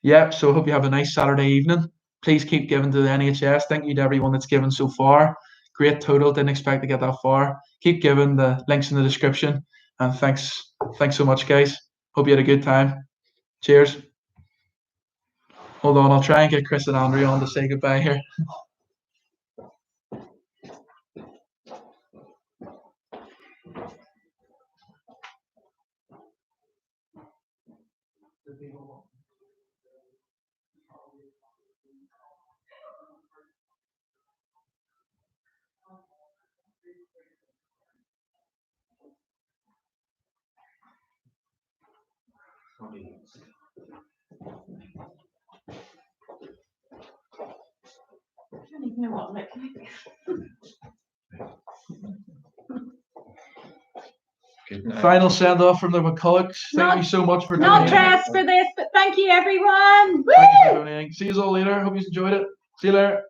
Yeah, so I hope you have a nice Saturday evening. Please keep giving to the NHS. Thank you to everyone that's given so far. Great total. Didn't expect to get that far. Keep giving. The links in the description. And thanks so much, guys. Hope you had a good time. Cheers. Hold on, I'll try and get Chris and Andrew on to say goodbye here. I don't even know what it looks like. Good night. Final send off from the McCullochs. Thank you so much for Not donating. dressed for this, but thank you, everyone. Woo! Thank you for donating. See you all later. Hope you enjoyed it. See you later.